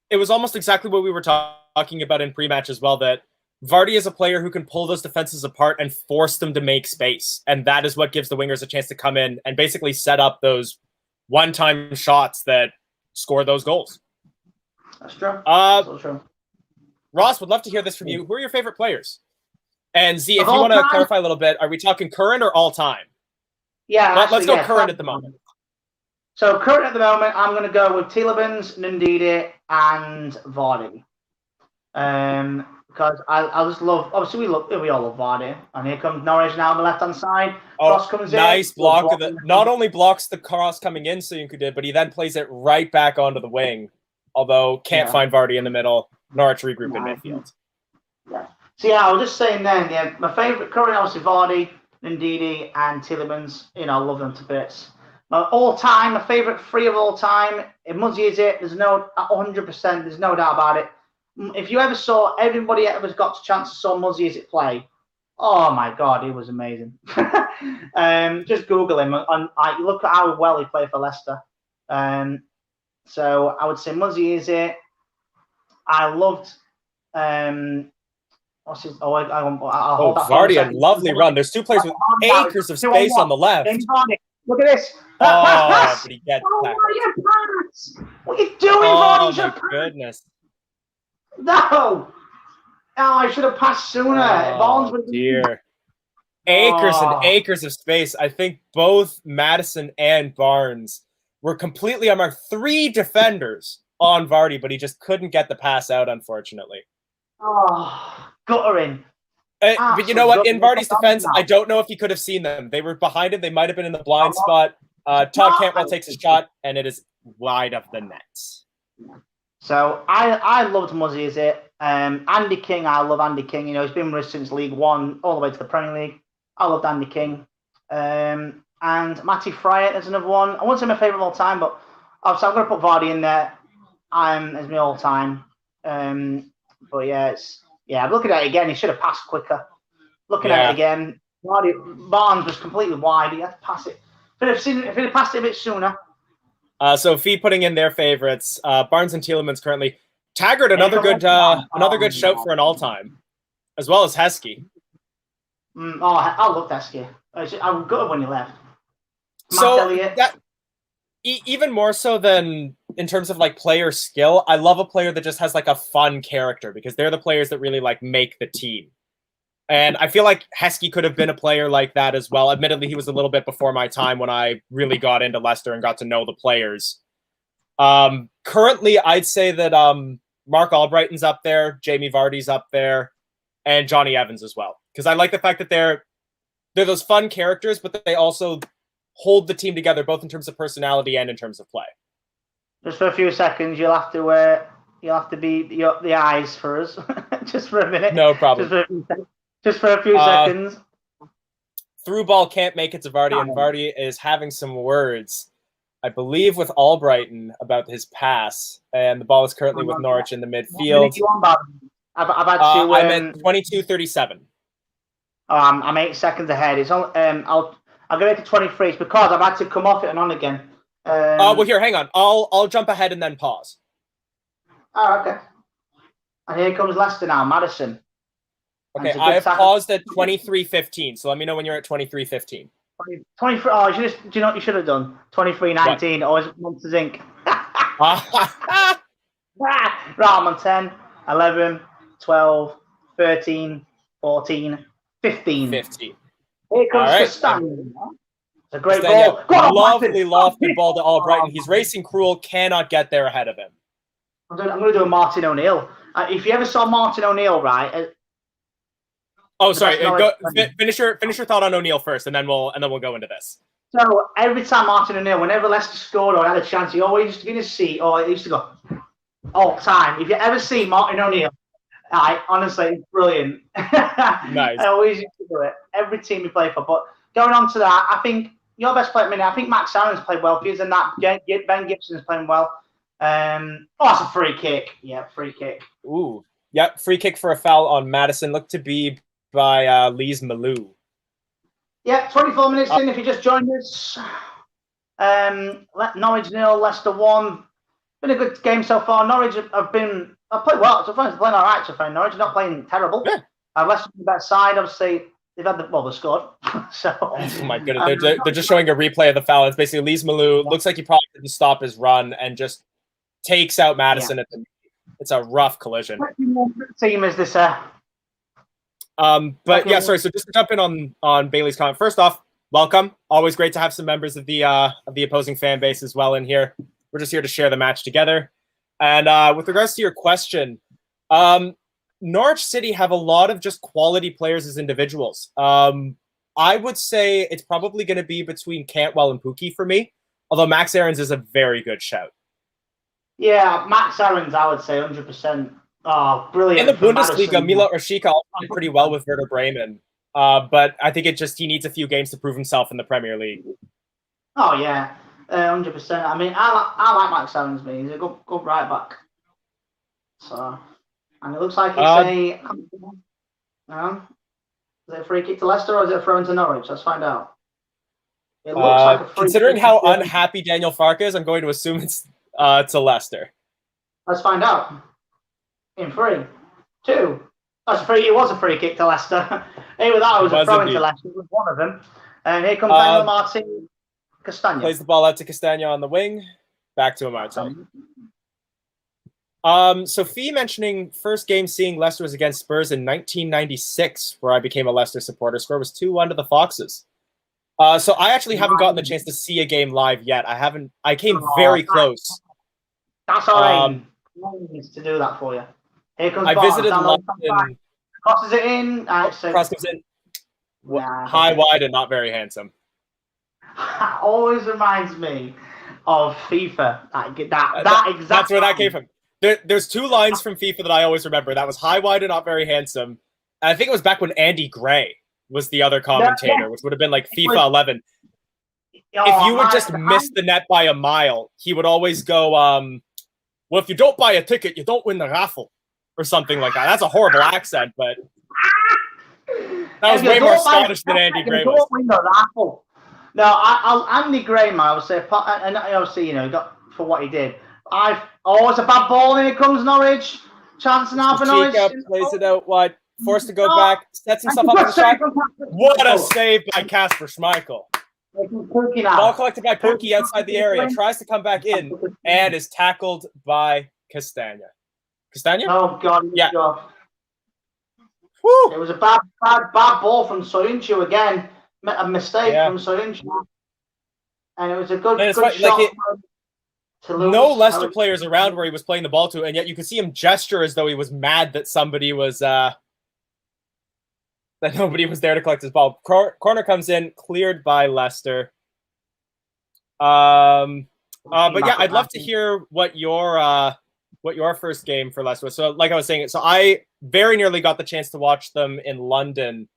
It was almost exactly what we were talking about in pre-match as well, that Vardy is a player who can pull those defenses apart and force them to make space. And that is what gives the wingers a chance to come in and basically set up those one-time shots that score those goals. That's true. That's true. Ross, would love to hear this from you. Who are your favorite players? And Z, if you want to clarify a little bit, are we talking current or all-time? Yeah. Let's go current at the moment. So current at the moment, I'm going to go with Tillemans, Ndidi, and Vardy. Because I just love. Obviously, we all love Vardy, and here comes Norwich now on the left-hand side. Cross comes in. Nice block of it. Not only blocks the cross coming in, so you could do, but he then plays it right back onto the wing. Although can't find Vardy in the middle. Norwich regroup in midfield. Yeah. So yeah, I was just saying then. Yeah, my favorite current obviously Vardy, Ndidi, and Tillemans. You know, I love them to bits. My all-time, my favourite 3 of all time, Muzzy is it. There's no 100%. There's no doubt about it. If you ever saw, everybody ever got a chance to saw Muzzy as it play. Oh my God, he was amazing. Just Google him. Look at how well he played for Leicester. So I would say Muzzy is it. I loved. What's his? Oh, I'll hold that. Vardy, a lovely run. There's 2 players with acres of space on the left. Look at this. Oh, but he gets what are you doing, Vardy? Oh, my goodness. No. Oh, I should have passed sooner. Oh, dear. Acres and acres of space. I think both Madison and Barnes were completely unmarked. 3 defenders on Vardy, but he just couldn't get the pass out, unfortunately. Oh, guttering. But you know what? In Vardy's defense, I don't know if he could have seen them. They were behind him. They might have been in the blind spot. Todd Cantwell takes a shot, and it is wide of the nets. So I loved Muzzy as it. Andy King, I love Andy King. You know, he's been with us since League One all the way to the Premier League. I loved Andy King. And Matty Fryatt is another one. I wouldn't say my favourite of all time, but obviously I'm going to put Vardy in there as my all time. But yeah, looking at it again, he should have passed quicker. Looking at it again, Barnes was completely wide. He had to pass it. If he'd have passed it a bit sooner. So Fee putting in their favorites. Barnes and Tillemans currently. Taggart, another good shout for an all-time, as well as Heskey. I love Heskey. I'm good when he left. So even more so than in terms of like player skill, I love a player that just has like a fun character, because they're the players that really like make the team. And I feel like Heskey could have been a player like that as well. Admittedly, he was a little bit before my time when I really got into Leicester and got to know the players. Currently, I'd say that Mark Albrighton's up there, Jamie Vardy's up there, and Johnny Evans as well. Because I like the fact that they're those fun characters, but they also hold the team together, both in terms of personality and in terms of play. Just for a few seconds, you'll have to be the eyes for us, just for a minute. No problem. Just for a few seconds. Through ball can't make it to Vardy, and Vardy is having some words, I believe, with Albrighton about his pass, and the ball is currently with Norwich in the midfield. I'm at 22:37. I'm 8 seconds ahead. It's on. I'll go to 23. It's because I've had to come off it and on again. Well, here, hang on. I'll jump ahead and then pause. Oh, okay. And here comes Leicester now, Madison. Okay, I have paused at 23:15, so let me know when you're at 23:15. 23. Oh, do you know what you should have done? 23:19. Always Monsters Inc. Right, I'm on 10, 11, 12, 13, 14, 15. 15. Here comes All right. Castagna. It's a great Castagna, ball. Go on, lovely Martin. lofted ball to Albrighton. He's racing cruel, cannot get there ahead of him. I'm going to do a Martin O'Neill. If you ever saw Martin O'Neill, right? Oh, sorry. Finish your thought on O'Neill first, and then we'll go into this. So every time Martin O'Neill, whenever Leicester scored or had a chance, he always used to be in his seat, or he used to go all the time. If you ever see Martin O'Neill, honestly, it's brilliant. Nice. I always used to do it. Every team he played for. But going on to that, I think your best player at the minute, I think Max Aaron's played well for you, and that Ben Gibson's playing well. That's a free kick. Yeah, free kick. Ooh. Yep, free kick for a foul on Madison. Looked to be by Lees Malou. Yeah, 24 minutes in. If you just joined us, Norwich 0, Leicester 1. Been a good game so far. Norwich have played well. So far, they're playing all right so far. Norwich are not playing terrible. Yeah. Leicester on the better side. Obviously, they've had they scored. So. Oh my goodness, they're just showing a replay of the foul. It's basically Lees Malou. Looks like he probably didn't stop his run and just takes out Madison at the. It's a rough collision. Team is this? But yeah, sorry. So just to jump in on Bailey's comment. First off, welcome. Always great to have some members of the opposing fan base as well in here. We're just here to share the match together. And with regards to your question, Norwich City have a lot of just quality players as individuals. I would say it's probably going to be between Cantwell and Pukki for me. Although Max Aarons is a very good shout. Yeah, Max Aarons, I would say 100%. Oh, brilliant. In the Bundesliga, Mila Rashica also did pretty well with Werder Bremen. But I think he needs a few games to prove himself in the Premier League. Oh, yeah, 100%. I mean, I like Max Aarons, man. He's a good right back. So, and it looks like it's is it a free kick to Leicester or is it a throw into Norwich? Let's find out. It looks like a free considering kick how unhappy Daniel Farke is, I'm going to assume it's to Leicester. Let's find out. In 3, 2. That's a free. It was a free kick to Leicester. Even that was a throw into Leicester. It was one of them. And here comes Daniel Martin Castagna. Plays the ball out to Castagna on the wing. Back to Martin. Sophie mentioning first game seeing Leicester was against Spurs in 1996, where I became a Leicester supporter. Score was 2-1 to the Foxes. So I actually haven't gotten the chance to see a game live yet. I came very close. That's all right. Needs to do that for you. Here comes I visited London. Crosses it in. Cross comes in. High, wide, and not very handsome. Always reminds me of FIFA. That exactly. That's where that came from. There's 2 lines from FIFA that I always remember. That was high, wide, and not very handsome. And I think it was back when Andy Gray was the other commentator, which would have been like FIFA 11. If you would just miss the net by a mile, he would always go, well, if you don't buy a ticket, you don't win the raffle. Or something like that. That's a horrible accent, but that was way more Scottish than Andy Gray was. Don't win the raffle. No, Andy Gray, man, I would say, and obviously, he got for what he did. It's a bad ball, and here comes Norwich. Chance now for Norwich. Plays it out wide, forced to go back, sets himself up on the track. What a save by Kasper Schmeichel. Ball collected by Pukki outside the area, tries to come back in, and is tackled by Castagna. Castagna? Oh, God. Yeah. God. It was a bad ball from Soyuncu again. A mistake from Soyuncu. And it was a good shot. No Leicester players around where he was playing the ball to, and yet you could see him gesture as though he was mad that somebody was that nobody was there to collect his ball. Corner comes in, cleared by Leicester. But yeah, I'd love to hear what your first game for Leicester was. So like I was saying, so I very nearly got the chance to watch them in London.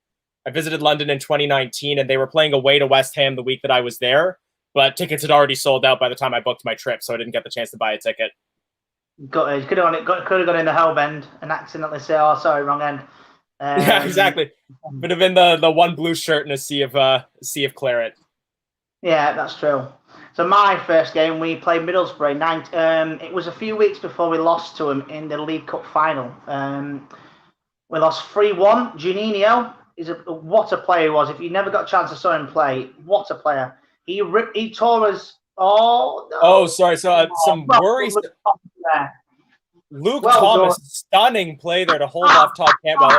I visited London in 2019, and they were playing away to West Ham the week that I was there. But tickets had already sold out by the time I booked my trip, so I didn't get the chance to buy a ticket. Could have gone in the hell bend and accidentally say, "Oh, sorry, wrong end." Yeah, exactly. Would have been the one blue shirt in a sea of claret. Yeah, that's true. So my first game, we played Middlesbrough. It was a few weeks before we lost to him in the League Cup final. We lost 3-1. Juninho what a player he was. If you never got a chance to see him play, what a player. He tore us. Oh, no. Oh, sorry. So some worries. Luke Well Thomas, done. stunning play there to hold off Todd Cantwell.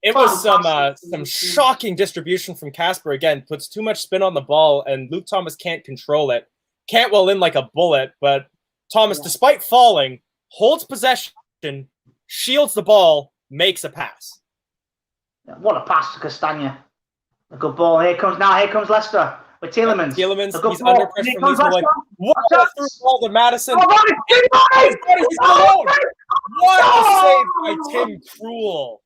It was some shocking distribution from Casper. Again, puts too much spin on the ball, and Luke Thomas can't control it. Cantwell in like a bullet, but Thomas, despite falling, holds possession, shields the ball, makes a pass. What a pass to Castagna. A good ball. Here comes Leicester with Tielemans. Tielemans, he's under pressure from Leeds. What a through ball to Madison. He's alone. What a save by Tim Krul.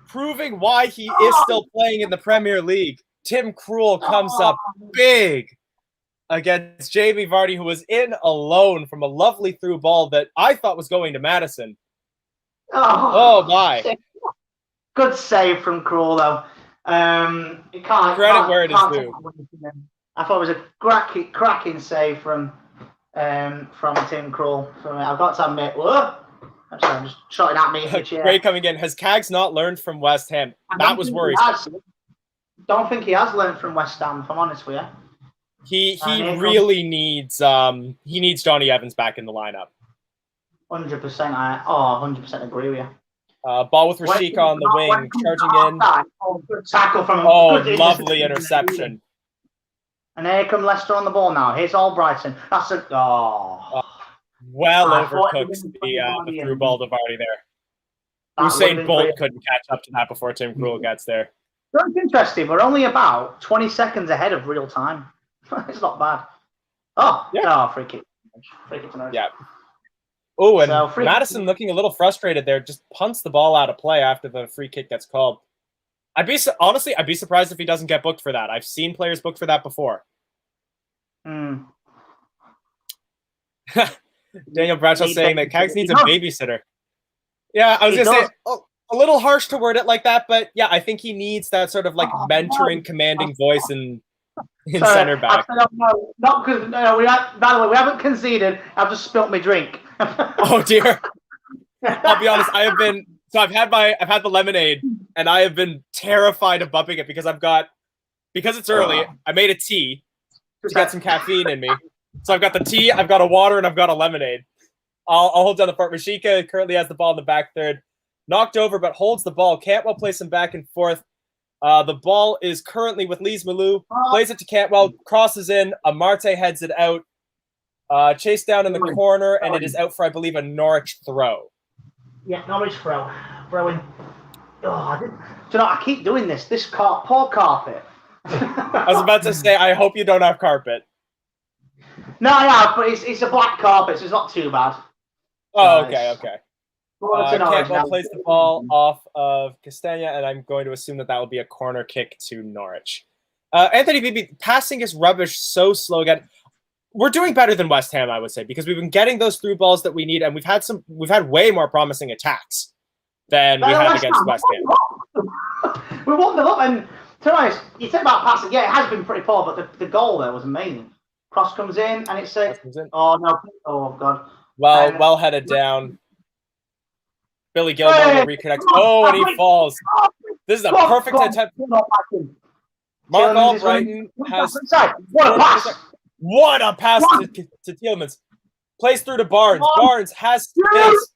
Proving why he is still playing in the Premier League. Tim Krul comes up big against Jamie Vardy, who was in alone from a lovely through ball that I thought was going to Madison. Oh my. Good save from Krul, though. You can't credit where it is due. I thought it was a cracking save from Tim Krul. I've got to admit, I'm sorry, I'm just shouting at me in the chair. Gray coming in. Has Cags not learned from West Ham? That was worrisome. Don't think he has learned from West Ham, if I'm honest with you. He really needs Johnny Evans back in the lineup. 100%. 100% agree with you. Ball with Rashika on the wing, charging in. Good tackle from him. Lovely interception. And here come Leicester on the ball now. Here's Albrighton. That's a well overcooked the through ball to Vardy there. Usain Bolt couldn't catch up to that before Tim Krul gets there. That's interesting. We're only about 20 seconds ahead of real time. It's not bad. Free kick. Free kick to Norwich. Yeah. Oh, and Madison looking a little frustrated there, just punts the ball out of play after the free kick gets called. I'd be surprised if he doesn't get booked for that. I've seen players booked for that before. Daniel Bradshaw saying that Cags needs a babysitter. Yeah, I was going to say a little harsh to word it like that, but yeah, I think he needs that sort of like mentoring, commanding voice in center back. No, not because by the way, we haven't conceded. I've just spilt my drink. Oh dear. I'll be honest. I've had the lemonade, and I have been terrified of bumping it because it's early. I made a tea to get some caffeine in me. So I've got the tea, I've got a water, and I've got a lemonade. I'll hold down the fort. Rashika currently has the ball in the back third. Knocked over, but holds the ball. Cantwell plays him back and forth. The ball is currently with Lees Malou. Plays it to Cantwell. Crosses in. Amarte heads it out. Chased down in the corner, and it is out for, I believe, a Norwich throw. Yeah, Norwich throw. Throwing. Do you know, I keep doing this. This poor carpet. I was about to say, I hope you don't have carpet. No, I have, but it's a black carpet, so it's not too bad. Oh, okay. Cantwell plays the ball off of Castagna, and I'm going to assume that will be a corner kick to Norwich. Anthony Beebe, passing is rubbish, so slow again. We're doing better than West Ham, I would say, because we've been getting those through balls that we need, and we've had way more promising attacks than we had against West Ham. We won them up, and to be honest, you say about passing, yeah, it has been pretty poor, but the goal there was amazing. Cross comes in, and it's oh no, oh god. Well headed down. Billy Gilmore will reconnect. Oh, and he falls. This is a perfect attempt. Mark Albrighton has... What a pass to Tielemans. Plays through to Barnes. Barnes has space.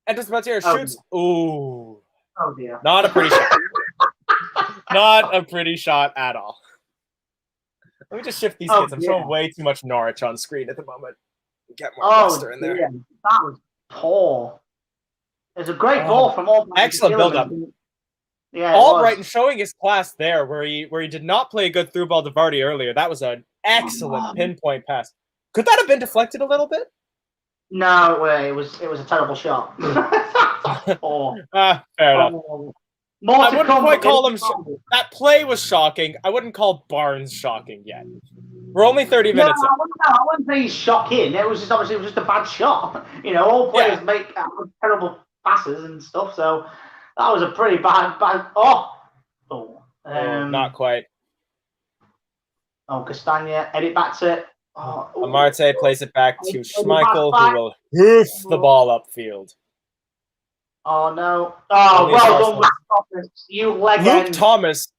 Enters the here, shoots. Ooh. Oh, dear. Not a pretty shot. Not a pretty shot at all. Let me just shift these kids. I'm showing way too much Norwich on screen at the moment. Get more Leicester in there. That was poor. There's a great ball from Albrighton. Excellent build-up. Yeah, Albrighton showing his class there, where he did not play a good through ball to Vardy earlier. That was an excellent pinpoint pass. Could that have been deflected a little bit? No, it was a terrible shot. Fair enough. I wouldn't quite call him. That play was shocking. I wouldn't call Barnes shocking yet. We're only 30 minutes in. I wouldn't say he's shocking. It was just a bad shot. You know, all players make terrible passes and stuff. So that was a pretty bad. Not quite. Castagna, edit back to. Amarte plays it back to Schmeichel, who will hoof the ball upfield. Oh no! Oh, well done, you legend. Luke Thomas.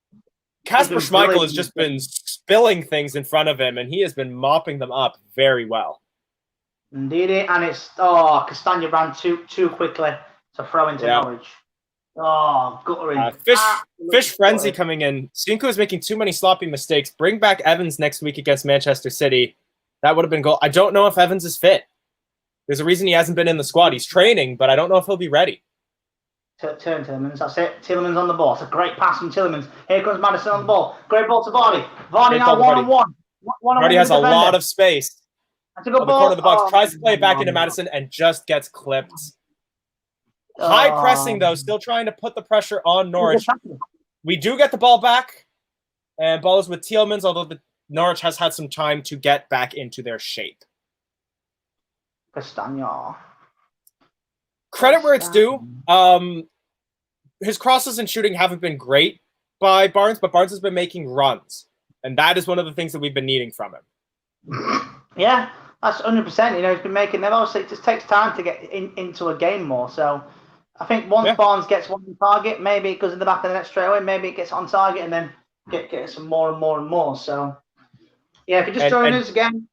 Casper Schmeichel has just been spilling things in front of him, and he has been mopping them up very well. Indeed, and it's Castagna ran too quickly to throw into Norwich. Oh, guttering. Fish frenzy coming in. Cinco is making too many sloppy mistakes. Bring back Evans next week against Manchester City. That would have been goal. I don't know if Evans is fit. There's a reason he hasn't been in the squad. He's training, but I don't know if he'll be ready. Turn Tielemans. That's it. Tielemans on the ball. It's a great pass from Tielemans. Here comes Maddison on the ball. Great ball to Vardy. Vardy now one-on-one. Vardy has a lot of space. That's a good on the ball. corner of the box. Tries to play it back into Maddison and just gets clipped. High pressing, though. Still trying to put the pressure on Norwich. We do get the ball back. And ball is with Tielemans, although Norwich has had some time to get back into their shape. Castagna. Credit where it's due. His crosses and shooting haven't been great by Barnes, but Barnes has been making runs. And that is one of the things that we've been needing from him. Yeah, that's 100%. You know, he's been making them. Obviously, it just takes time to get into a game more. So I think once Barnes gets one on target, maybe it goes in the back of the net straight away. Maybe it gets on target and then get some more and more and more. So, yeah, if you're just joining us again,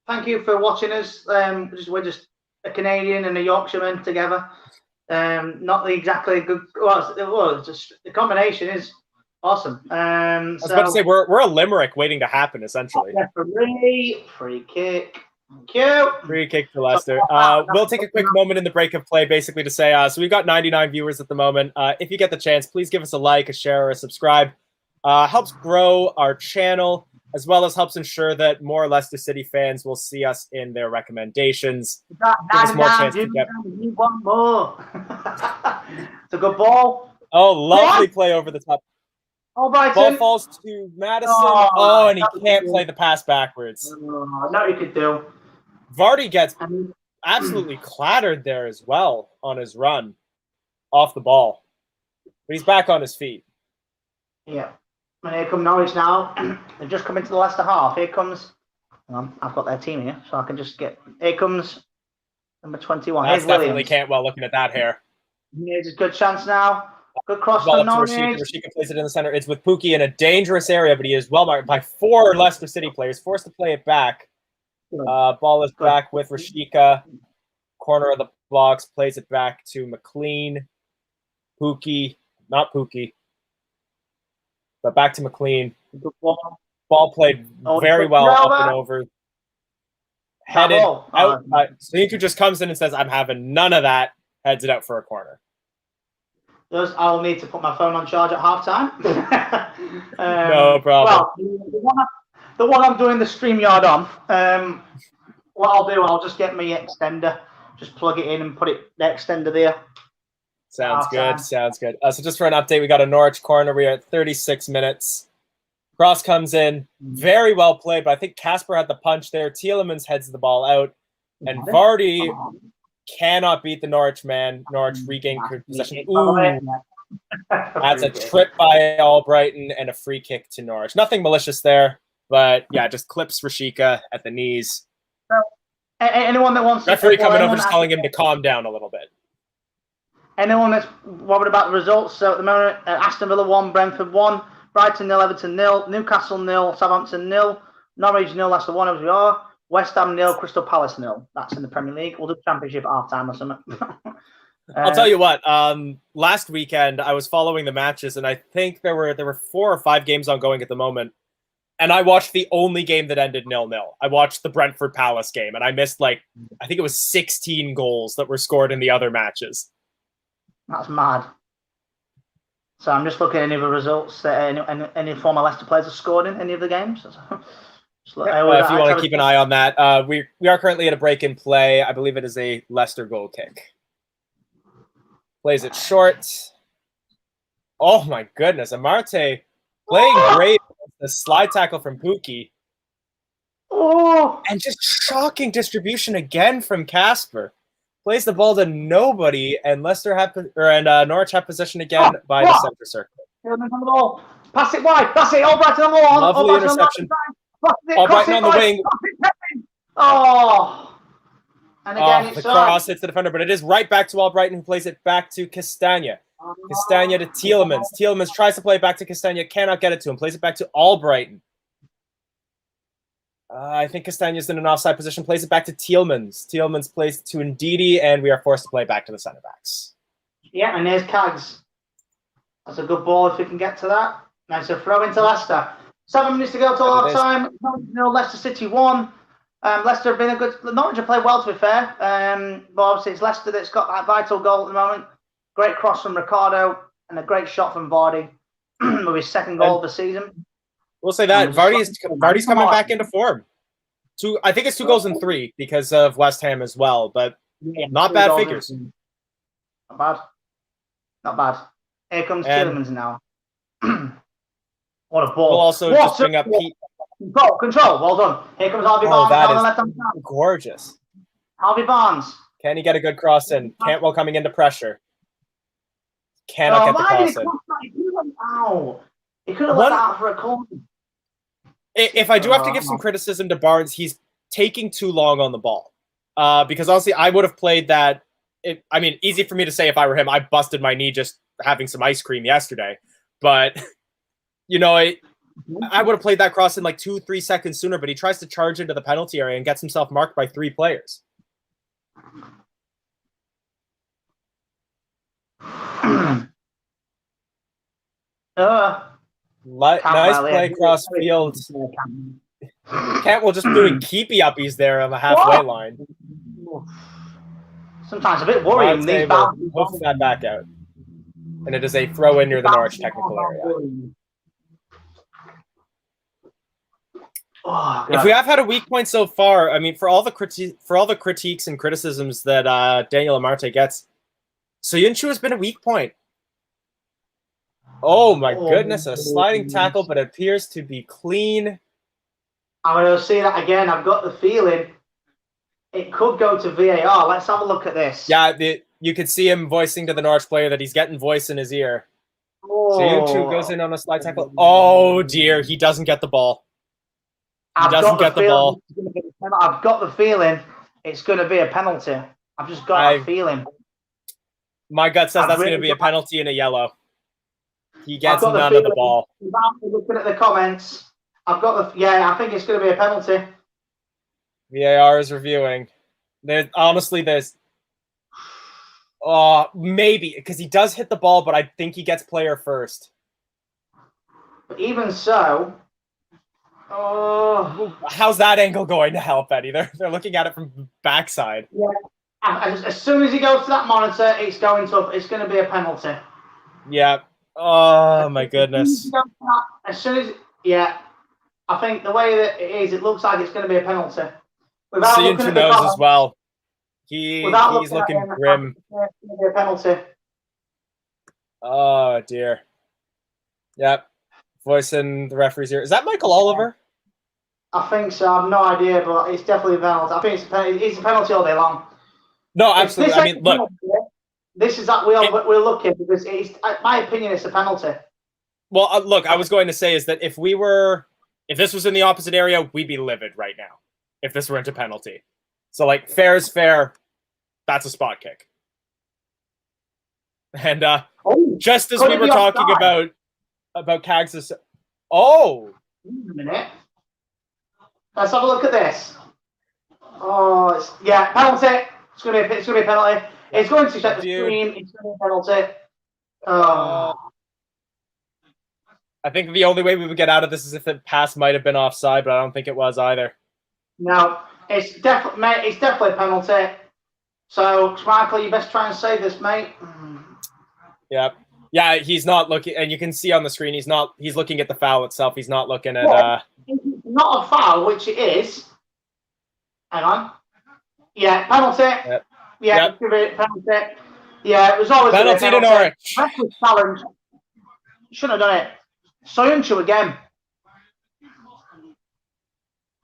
thank you for watching us. We're just a Canadian and a Yorkshireman together. Not the exactly good. Well, just the combination is awesome. I was about to say we're a limerick waiting to happen, essentially. Referee, free kick. Thank you. Free kick to Leicester. We'll take a quick moment in the break of play, basically to say, so we've got 99 viewers at the moment. If you get the chance, please give us a like, a share, or a subscribe. Helps grow our channel, as well as helps ensure that more Leicester City fans will see us in their recommendations. Give us more chance to get. One more. It's a good ball. Oh, lovely play over the top. Albrighton. Ball falls to Maddison. Oh, and he can't play the pass backwards. No, you could do. Vardy gets absolutely clattered there as well on his run off the ball. But he's back on his feet. Yeah. And here come Norwich now. They've just come into the Leicester half. Here comes... I've got their team here, so I can just get... Here comes number 21. That's definitely Cantwell looking at that hair. Here's a good chance now. Good cross from Norwich. Rashika plays it in the center. It's with Pukki in a dangerous area, but he is well marked by 4 Leicester City players, forced to play it back. Ball is back with Rashika. Corner of the box, plays it back to McLean. Pukki, not Pukki, but back to McLean. Ball played very well up and over. Headed out. Sneaker just comes in and says, I'm having none of that. Heads it out for a corner. I'll need to put my phone on charge at halftime. No problem. Well, the one I'm doing the StreamYard on, what I'll do, I'll just get my extender, just plug it in and put the extender there. Sounds good. Sounds good. So just for an update, we got a Norwich corner. We're at 36 minutes. Cross comes in. Very well played, but I think Casper had the punch there. Tielemans heads the ball out. And Vardy cannot beat the Norwich man. Norwich regained possession. Ooh. That's a trip by Albrighton and a free kick to Norwich. Nothing malicious there, but yeah, just clips Rashika at the knees. Anyone that wants referee coming over just telling him to calm down a little bit. Anyone that's worried about the results, so at the moment, Aston Villa 1, Brentford 1, Brighton 0, Everton 0, Newcastle 0, Southampton 0, Norwich 0, Leicester 1 as we are, West Ham 0, Crystal Palace 0. That's in the Premier League. We'll do Championship at half-time or something. I'll tell you what, last weekend I was following the matches, and I think there were 4 or 5 games ongoing at the moment, and I watched the only game that ended 0-0. I watched the Brentford Palace game, and I missed, I think it was 16 goals that were scored in the other matches. That's mad. So I'm just looking at any of the results that any former Leicester players have scored in any of the games. If you want to keep an eye on that, we are currently at a break in play. I believe it is a Leicester goal kick. Plays it short. Oh my goodness, Amarte playing great. The slide tackle from Pukki. Oh, and just shocking distribution again from Casper. Plays the ball to nobody, and Norwich have possession again by the center circle. Pass it wide. That's it. Albrighton on the wall. Lovely interception. Albrighton on the wing. Oh. And again, the cross hits the defender, but it is right back to Albrighton, who plays it back to Castagna. Castagna to Tielemans. Tielemans tries to play it back to Castagna, cannot get it to him. Plays it back to Albrighton. I think Castaña's in an offside position, plays it back to Tielemans. Tielemans plays to Ndidi, and we are forced to play back to the centre backs. Yeah, and there's Cags. That's a good ball if we can get to that. Nice a throw into Leicester. 7 minutes to go till half time. Leicester City 1. Leicester have been a good. Norwich have played well, to be fair. But obviously it's Leicester that's got that vital goal at the moment. Great cross from Ricardo and a great shot from Vardy with his second goal of the season. We'll say that Vardy's coming back into form. I think it's 2 goals and 3 because of West Ham as well, but not bad figures. Not bad. Not bad. Here comes Tielemans now. What a ball. We'll also just bring up Pete. Control. Well done. Here comes Harvey Barnes on the left-hand side. Gorgeous. Harvey Barnes. Can he get a good cross in? Cantwell coming into pressure. Cannot get the cross in. Ow. He could have let that out for a corner. If I do have to give some criticism to Barnes, he's taking too long on the ball. Because honestly, I would have played that. Easy for me to say if I were him. I busted my knee just having some ice cream yesterday. But, I would have played that cross in like 2-3 seconds sooner, but he tries to charge into the penalty area and gets himself marked by 3 players. Nice play cross field. Cantwell just doing keepy uppies there on the halfway line. Sometimes a bit worrying. Hoof that back out. And it is a throw in near the Norwich technical area. If we have had a weak point so far, for all the critiques and criticisms that Daniel Amarte gets, Soyuncu has been a weak point. Oh my goodness, a sliding tackle, but it appears to be clean. I'm going to see that again. I've got the feeling it could go to VAR. Let's have a look at this. Yeah, you could see him voicing to the Norwich player that he's getting voice in his ear. Soyuncu goes in on a slide tackle. Oh dear, he doesn't get the ball. I've got the feeling it's going to be a penalty. I've just got a feeling. My gut says that's going to be a penalty and a yellow. He gets none of the ball. Looking at the comments, I think it's going to be a penalty. VAR is reviewing. Maybe because he does hit the ball, but I think he gets player first. But even so. How's that angle going to help, Eddie? They're looking at it from backside. Yeah. As soon as he goes to that monitor, it's going to be a penalty. Yeah. Oh my goodness. I think the way that it is, it looks like it's going to be a penalty. Soyuncu knows as well. He's looking grim. It's going to be a penalty. Oh dear. Yep. Voicing the referee's here. Is that Michael Oliver? I think so. I have no idea, but it's definitely a penalty. I think it's a penalty all day long. No, absolutely. Look. This is that we're looking because in my opinion, it's a penalty. Well, look, I was going to say is that if this was in the opposite area, we'd be livid right now. If this were into penalty, so fair is fair. That's a spot kick. And just as we were talking about Cags' Wait a minute. Let's have a look at this. Penalty. It's going to be a penalty. It's going to check the screen. It's going to be a penalty. I think the only way we would get out of this is if the pass might have been offside, but I don't think it was either. No, it's definitely a penalty. So, Michael, you best try and save this, mate. Yeah. Yeah, he's not looking, and you can see on the screen he's looking at the foul itself. He's not looking at not a foul, which it is. Hang on. Yeah, penalty. Yep. Yeah, give it penalty. Yeah, it was always penalty to Norwich. Challenge. Shouldn't have done it. Soyuncu again.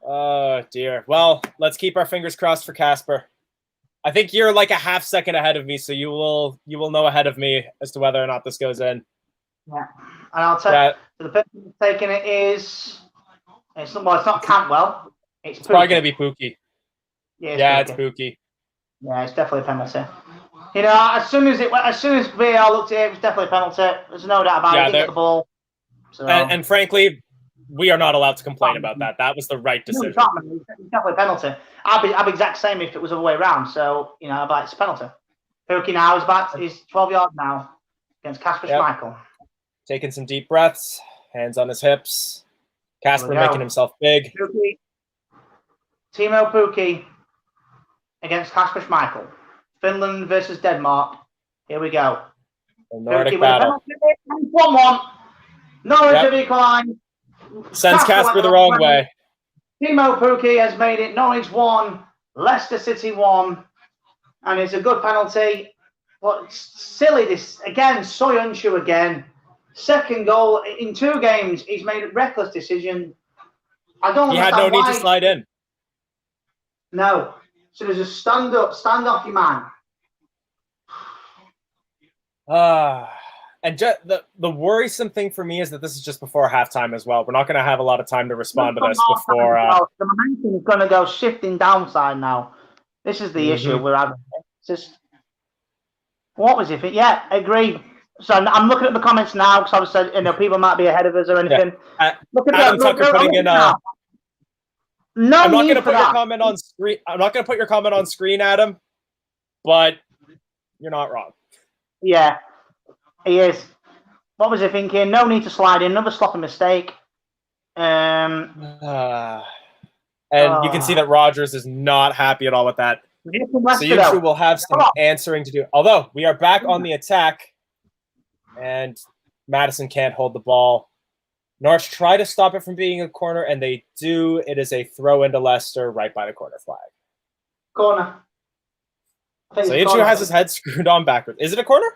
Oh dear. Well, let's keep our fingers crossed for Casper. I think you're like a half second ahead of me, so you will know ahead of me as to whether or not this goes in. Yeah, and I'll tell you, the person taking it is it's not Cantwell. It's probably going to be Pookie. Yeah, it's Pookie. Yeah, it's definitely a penalty. As soon as VAR looked at it, it was definitely a penalty. There's no doubt about it. He hit the ball. So. And frankly, we are not allowed to complain about that. That was the right decision. No, it's definitely a penalty. I'd be exact same if it was the other way around. So, you know, it's a penalty. Pookie now is back. He's 12 yards now against Kasper Schmeichel. Taking some deep breaths, hands on his hips. Kasper making himself big. Pookie. Timo Pukki against Kasper Schmeichel. Finland versus Denmark. Here we go. The Nordic battle. 1-1. Norwich have equalised. Sends Kasper the wrong way. Timo Pukki has made it. Norwich 1, Leicester City 1. And it's a good penalty. But silly this. Again, Soyuncu again. Second goal. In 2 games, he's made a reckless decision. I don't understand. He had no need to slide in. No. So there's a stand off your man. And the worrisome thing for me is that this is just before halftime as well. We're not going to have a lot of time to respond to this before. The momentum is going to go shifting downside now. This is the issue we're having. It's just, what was it? Yeah, agree. So I'm looking at the comments now because obviously, you know, people might be ahead of us or anything. Look at Adam Tucker putting in a. No, I'm not going to put your comment on screen. I'm not going to put your comment on screen, Adam. But you're not wrong. Yeah, he is. What was he thinking? No need to slide in. Another sloppy mistake. And you can see that Rogers is not happy at all with that. So you two will have some answering to do. Although we are back on the attack, and Madison can't hold the ball. Norwich try to stop it from being a corner, and they do. It is a throw into Leicester right by the corner flag. Corner. So Inchu has his head screwed on backwards. Is it a corner?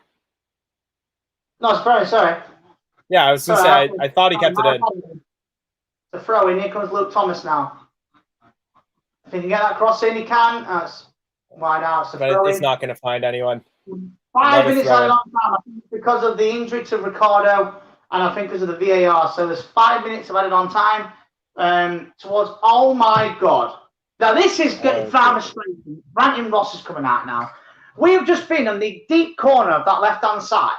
No, it's very sorry. Yeah, I was going to say, I thought he kept it in. The throw in. Here comes Luke Thomas now. If he can get that cross in, he can. That's wide out. But it's not going to find anyone. 5 minutes added on time. I think because of the injury to Ricardo, and I think because of the VAR. So there's 5 minutes of added on time towards. Oh my God! Now this is getting far frustrating. Brandon Ross is coming out now. We have just been on the deep corner of that left-hand side,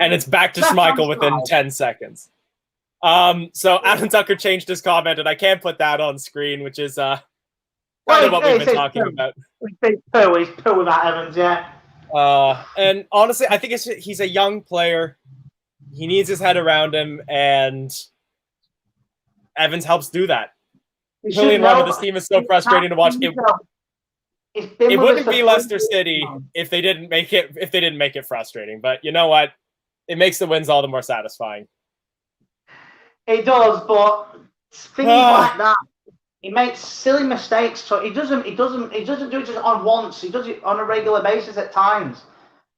and it's back to Schmeichel within 10 seconds. So Adam Tucker changed his comment, and I can't put that on screen, which is kind of what we've been talking about. He's poo without Evans, yeah. And honestly, I think he's a young player. He needs his head around him, and Evans helps do that. Julian Robert, this team is so frustrating to watch. It wouldn't be Leicester City if they didn't make it frustrating. But you know what? It makes the wins all the more satisfying. It does, but things like that, he makes silly mistakes. So he doesn't do it just on once. He does it on a regular basis at times.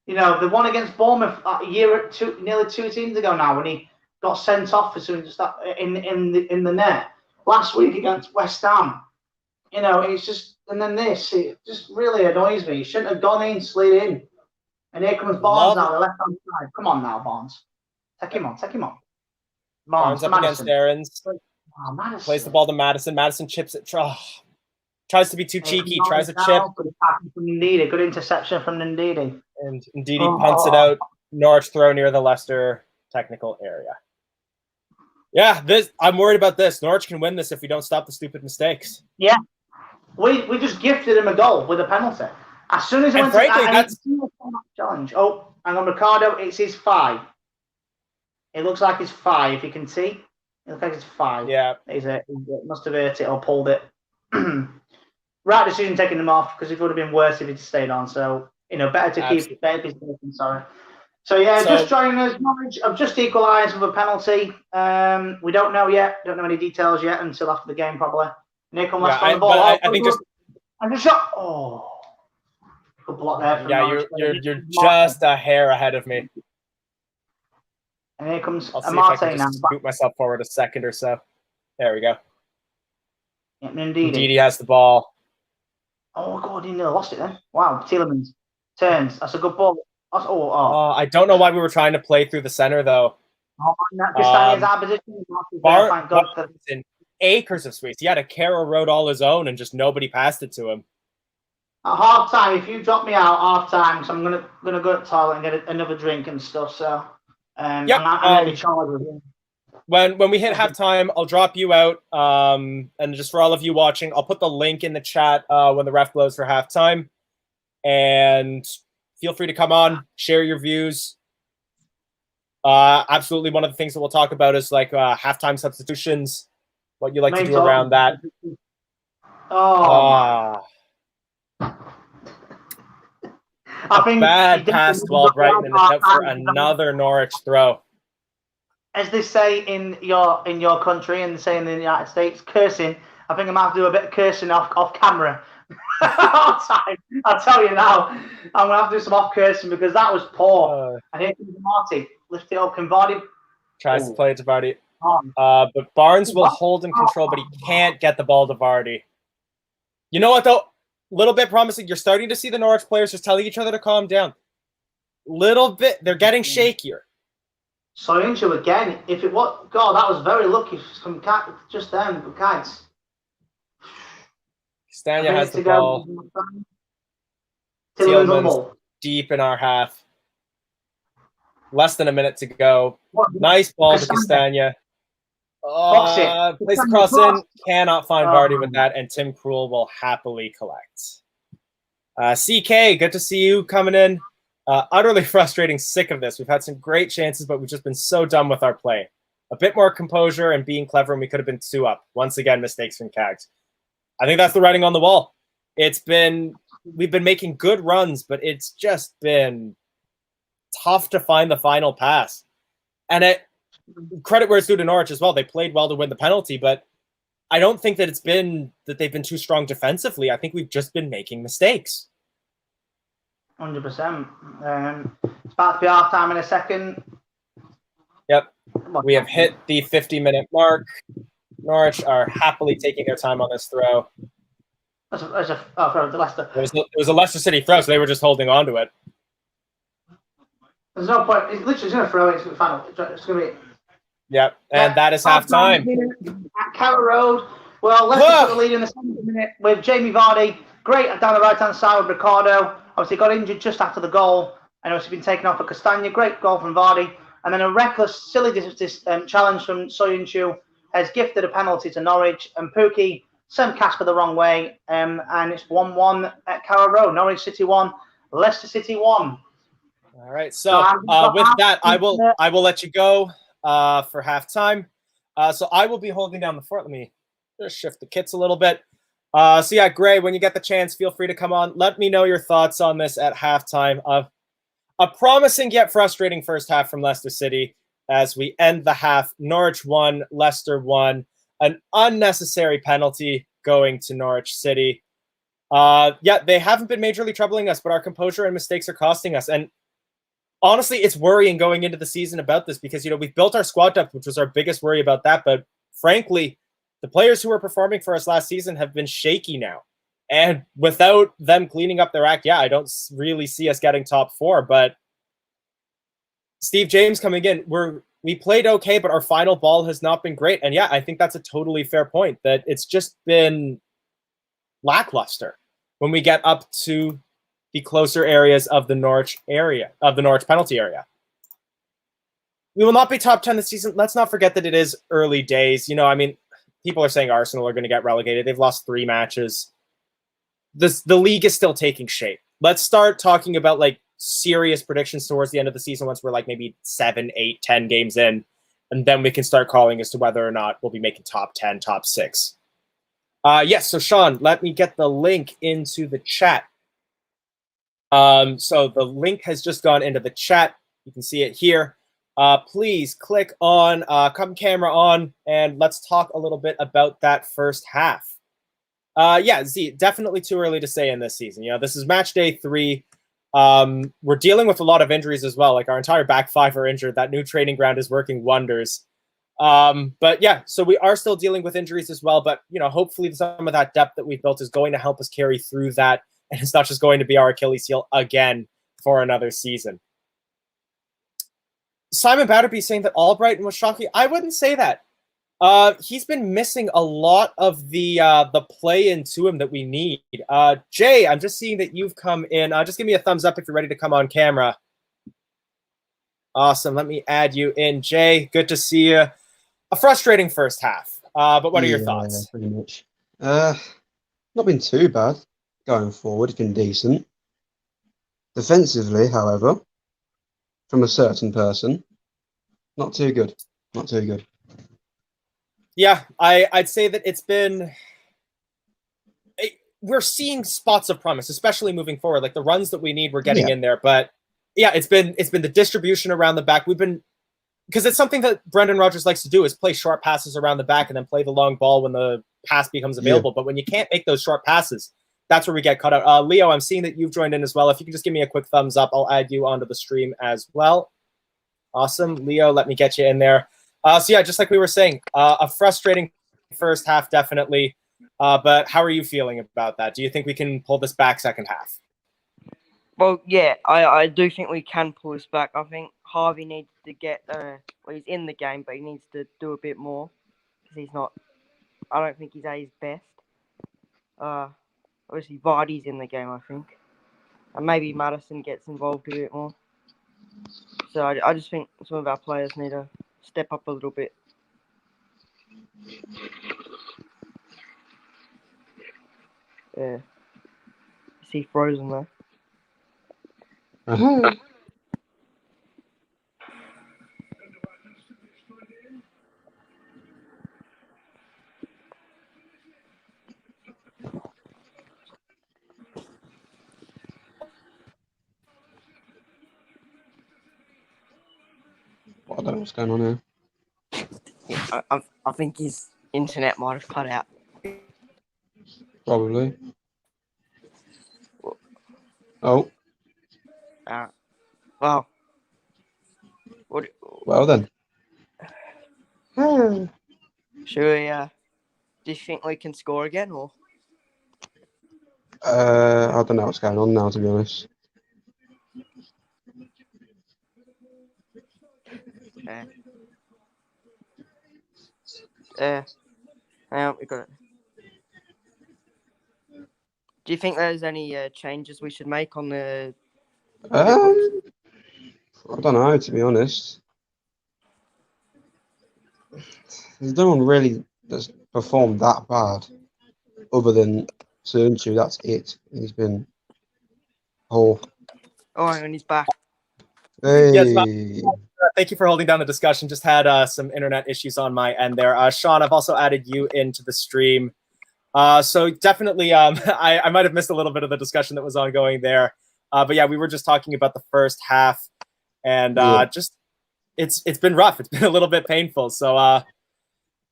You know, the one against Bournemouth nearly 2 seasons ago now, when he got sent off as soon as in the net. Last week against West Ham, you know, it's just, and then this, it just really annoys me. He shouldn't have gone in, slid in. And here comes Barnes now, the left-hand side. Come on now, Barnes. Take him on. Barnes up against Aarons. Oh, Madison. Plays the ball to Madison. Madison chips it. Tries to be too cheeky. Tries to chip. Good interception from Ndidi. And Ndidi punts it out. Norwich throw near the Leicester technical area. Yeah, I'm worried about this. Norwich can win this if we don't stop the stupid mistakes. Yeah. We just gifted him a goal with a penalty. As soon as he went that's challenge. Oh, hang on, Ricardo, it's his 5. It looks like it's 5. You can see. It looks like it's 5. Yeah. It must have hurt it or pulled it. Right decision taking him off, because it would have been worse if he'd stayed on. So, you know, better to keep sorry. So yeah, just joining us. Norwich have just equalised with a penalty. We don't know yet. Don't know any details yet until after the game, probably. Nick on last on the ball. I think just. And the shot. Oh, good block there. Yeah, you're just a hair ahead of me. And here comes I'll see if I can just scoot myself forward a second or so. There we go. Yeah, Ndidi has the ball. Oh God, he nearly lost it then. Wow, Tielemans turns. That's a good ball. I don't know why we were trying to play through the center though. Castagne is our position. Thank God for in acres of space. He had a Carrow Road all his own, and just nobody passed it to him. At half time, if you drop me out half time, so I'm gonna go to the toilet and get another drink and stuff. So I'm in charge of him. When we hit halftime, I'll drop you out. And just for all of you watching, I'll put the link in the chat when the ref blows for halftime. And feel free to come on, share your views. Absolutely, one of the things that we'll talk about is like halftime substitutions, what you like to do around that. Oh, I think bad pass to Albrighton, and it's out for another Norwich throw. As they say in your country and say in the United States, cursing. I think I'm gonna have to do a bit of cursing off camera. I'll tell you now, I'm gonna have to do some off cursing because that was poor. And here comes Marty, lift it up, and Vardy tries to play it to Vardy. But Barnes will hold and control, but he can't get the ball to Vardy. You know what though? Little bit promising. You're starting to see the Norwich players just telling each other to calm down. Little bit, they're getting shakier. Soyuncu again. If it was God, that was very lucky from just then. Guys, Stania has the ball. Tillman's deep in our half. Less than a minute to go. Nice ball to Castagna. Plays the cross in. Cannot find Vardy with that, and Tim Krul will happily collect. CK, good to see you coming in. Utterly frustrating, sick of this. We've had some great chances, but we've just been so dumb with our play. A bit more composure and being clever, and we could have been 2 up. Once again, mistakes from Cags. I think that's the writing on the wall. We've been making good runs, but it's just been tough to find the final pass. And credit where it's due to Norwich as well. They played well to win the penalty, but I don't think that they've been too strong defensively. I think we've just been making mistakes. 100%. It's about to be half time in a second. Yep. We have hit the 50-minute mark. Norwich are happily taking their time on this throw. For Leicester. It was a Leicester City throw, so they were just holding on to it. There's no point. It's literally going to throw it. It's final. It's going to be. Yep, and that is half time. At Carrow Road. Well, Leicester took the lead in the 70th minute with Jamie Vardy. Great down the right-hand side with Ricardo. Obviously got injured just after the goal. And obviously been taken off for Castagna. Great goal from Vardy. And then a reckless, silly challenge from Soyuncu has gifted a penalty to Norwich. And Pookie sent Casper the wrong way. And it's 1-1 at Carrow Road. Norwich City 1, Leicester City 1. All right, so with that, I will let you go for halftime. So I will be holding down the fort. Let me just shift the kits a little bit. So yeah, Gray, when you get the chance, feel free to come on. Let me know your thoughts on this at halftime. A promising yet frustrating first half from Leicester City as we end the half. Norwich 1, Leicester 1. An unnecessary penalty going to Norwich City. Yeah, they haven't been majorly troubling us, but our composure and mistakes are costing us. And honestly, it's worrying going into the season about this because, you know, we've built our squad depth, which was our biggest worry about that. But frankly, the players who were performing for us last season have been shaky now. And without them cleaning up their act, yeah, I don't really see us getting top 4. But Steve James coming in, we played okay, but our final ball has not been great. And yeah, I think that's a totally fair point, that it's just been lackluster when we get up to the closer areas of the Norwich penalty area. We will not be top 10 this season. Let's not forget that it is early days. You know, I mean, people are saying Arsenal are going to get relegated. They've lost 3 matches. The league is still taking shape. Let's start talking about like serious predictions towards the end of the season once we're like maybe 7, 8, 10 games in, and then we can start calling as to whether or not we'll be making top 10, top 6. Yes, so Sean, let me get the link into the chat. So the link has just gone into the chat. You can see it here. Please click on, come camera on, and let's talk a little bit about that first half. Yeah, Z, definitely too early to say in this season. You know, this is match day 3. We're dealing with a lot of injuries as well. Like our entire back 5 are injured. That new training ground is working wonders. But yeah, so we are still dealing with injuries as well. But, you know, hopefully some of that depth that we've built is going to help us carry through that. And it's not just going to be our Achilles heel again for another season. Simon Batterby saying that Albrighton was shocking. I wouldn't say that. He's been missing a lot of the play into him that we need. Jay, I'm just seeing that you've come in. Just give me a thumbs up if you're ready to come on camera. Awesome. Let me add you in. Jay, good to see you. a frustrating first half. But what are your Yeah, thoughts? pretty much. Not been too bad going forward. It's been decent. Defensively, however, from a certain person, not too good. Not too good. Yeah, I'd say that it's been. We're seeing spots of promise, especially moving forward. Like the runs that we need, we're getting Yeah. in there. But yeah, it's been the distribution around the back. We've been, because it's something that Brendan Rodgers likes to do, is play short passes around the back and then play the long ball when the pass becomes available. But when you can't make those short passes, that's where we get cut out. Leo, I'm seeing that you've joined in as well. If you can just give me a quick thumbs up, I'll add you onto the stream as well. Awesome. Leo, let me get you in there. So yeah, just like we were saying, a frustrating first half, definitely. But how are you feeling about that? Do you think we can pull this back second half? Well, yeah, I do think we can pull this back. I think Harvey needs to get, well, he's in the game, but he needs to do a bit more because he's not, I don't think he's at his best. Obviously, Vardy's in the game, I think. And maybe Madison gets involved a bit more. So I just think some of our players need to step up a little bit. Yeah. Is he frozen though? I don't know what's going on here. Yeah, I think his internet might have cut out. Probably. Oh, Well, what? well then. Should we? Do you think we can score again, or? I don't know what's going on now, to be honest. We got it. Do you think there's any changes we should make on the? I don't know, to be honest. There's no one really that's performed that bad, other than Surnchu. That's it. He's been poor. Oh, and he's back. Hey. Yes, thank you for holding down the discussion. Just had some internet issues on my end there. Sean, I've also added you into the stream. So definitely, I might have missed a little bit of the discussion that was ongoing there. But yeah, we were just talking about the first half, and just it's been rough. It's been a little bit painful. So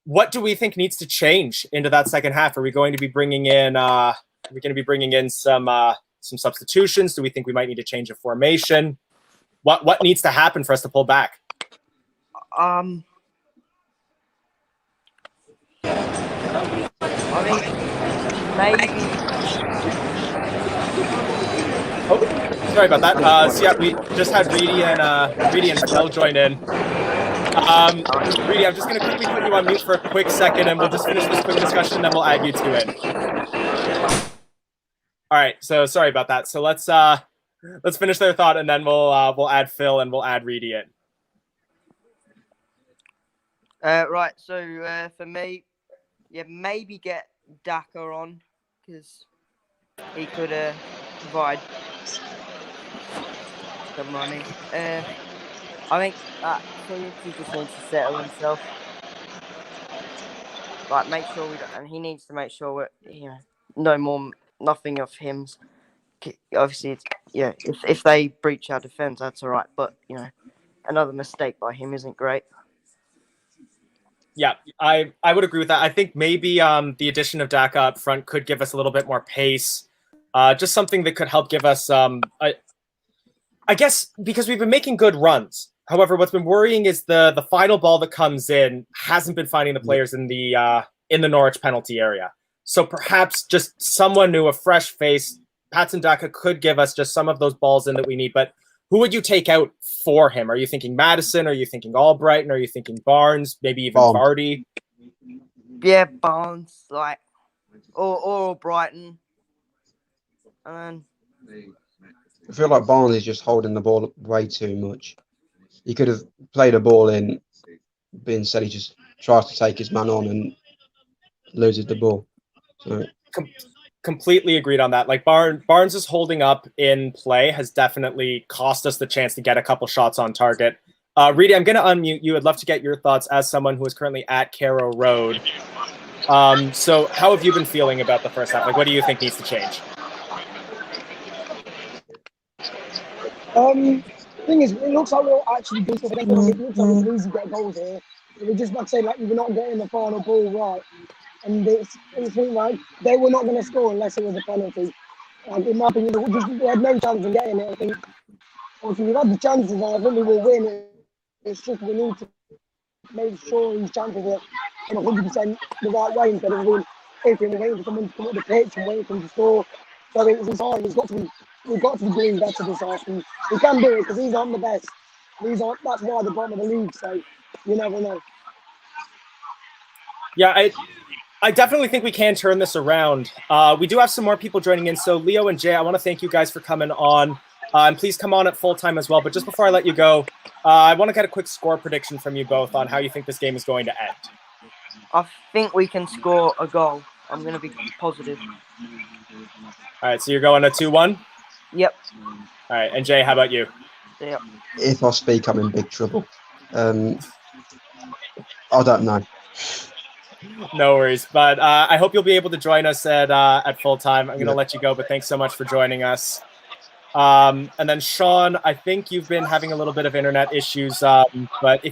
what do we think needs to change into that second half? Are we going to be bringing in? Some substitutions? Do we think we might need to change a formation? What needs to happen for us to pull back? I mean, maybe. Oh, sorry about that. So yeah, we just had Reedy and Phil join in. Reedy, I'm just going to quickly put you on mute for a quick second, and we'll just finish this quick discussion, and then we'll add you to it. All right. So sorry about that. So let's finish their thought, and then we'll add Phil and we'll add Reedy in. Right. So for me, yeah, maybe get Daka on because he could provide some money. I think that he just needs to settle himself. Like, make sure we don't, and he needs to make sure we're, nothing of him. Obviously, it's, if they breach our defense, that's all right. But another mistake by him isn't great. Yeah, I would agree with that. I think maybe the addition of Daka up front could give us a little bit more pace. Just something that could help give us, I guess, because we've been making good runs. However, what's been worrying is the final ball that comes in hasn't been finding the players in the Norwich penalty area. So perhaps just someone new, a fresh face, Patson Daka could give us just some of those balls in that we need. But who would you take out for him? Are you thinking Madison? Are you thinking Albrighton? Are you thinking Barnes? Maybe even Vardy? Yeah, Barnes, or Brighton. And I feel like Barnes is just holding the ball way too much. He could have played a ball in, but instead he just tries to take his man on and loses the ball. So Completely agreed on that. Like Barnes' holding up in play has definitely cost us the chance to get a couple shots on target. Reedy, I'm going to unmute you. I'd love to get your thoughts as someone who is currently at Carrow Road. So how have you been feeling about the first half? Like, what do you think needs to change? Thing is, it looks like we're actually good. It looks like we can easily get goals here. We're just like say, like we're not getting the final ball right, and it's like they were not going to score unless it was a penalty. In my opinion, we had no chance of getting it. I think obviously we've had the chances, and I think we will win it. It's just we need to make sure these chances are in 100% the right way instead of being waiting for someone to come up the pitch and waiting for them to score. So it's fine. We've got to be doing better this afternoon. We can do it because these aren't the best. That's why the bottom of the league. So you never know. Yeah, I definitely think we can turn this around. We do have some more people joining in. So Leo and Jay, I want to thank you guys for coming on. And please come on at full time as well. But just before I let you go, I want to get a quick score prediction from you both on how you think this game is going to end. I think we can score a goal. I'm going to be positive. All right, so you're going a 2-1? Yep. All right, and Jay, how about you? Yep. if I speak, I'm in big trouble. I don't know. No worries, but I hope you'll be able to join us at full time. I'm going to let you go, but thanks so much for joining us. And then Sean, I think you've been having a little bit of internet issues, but if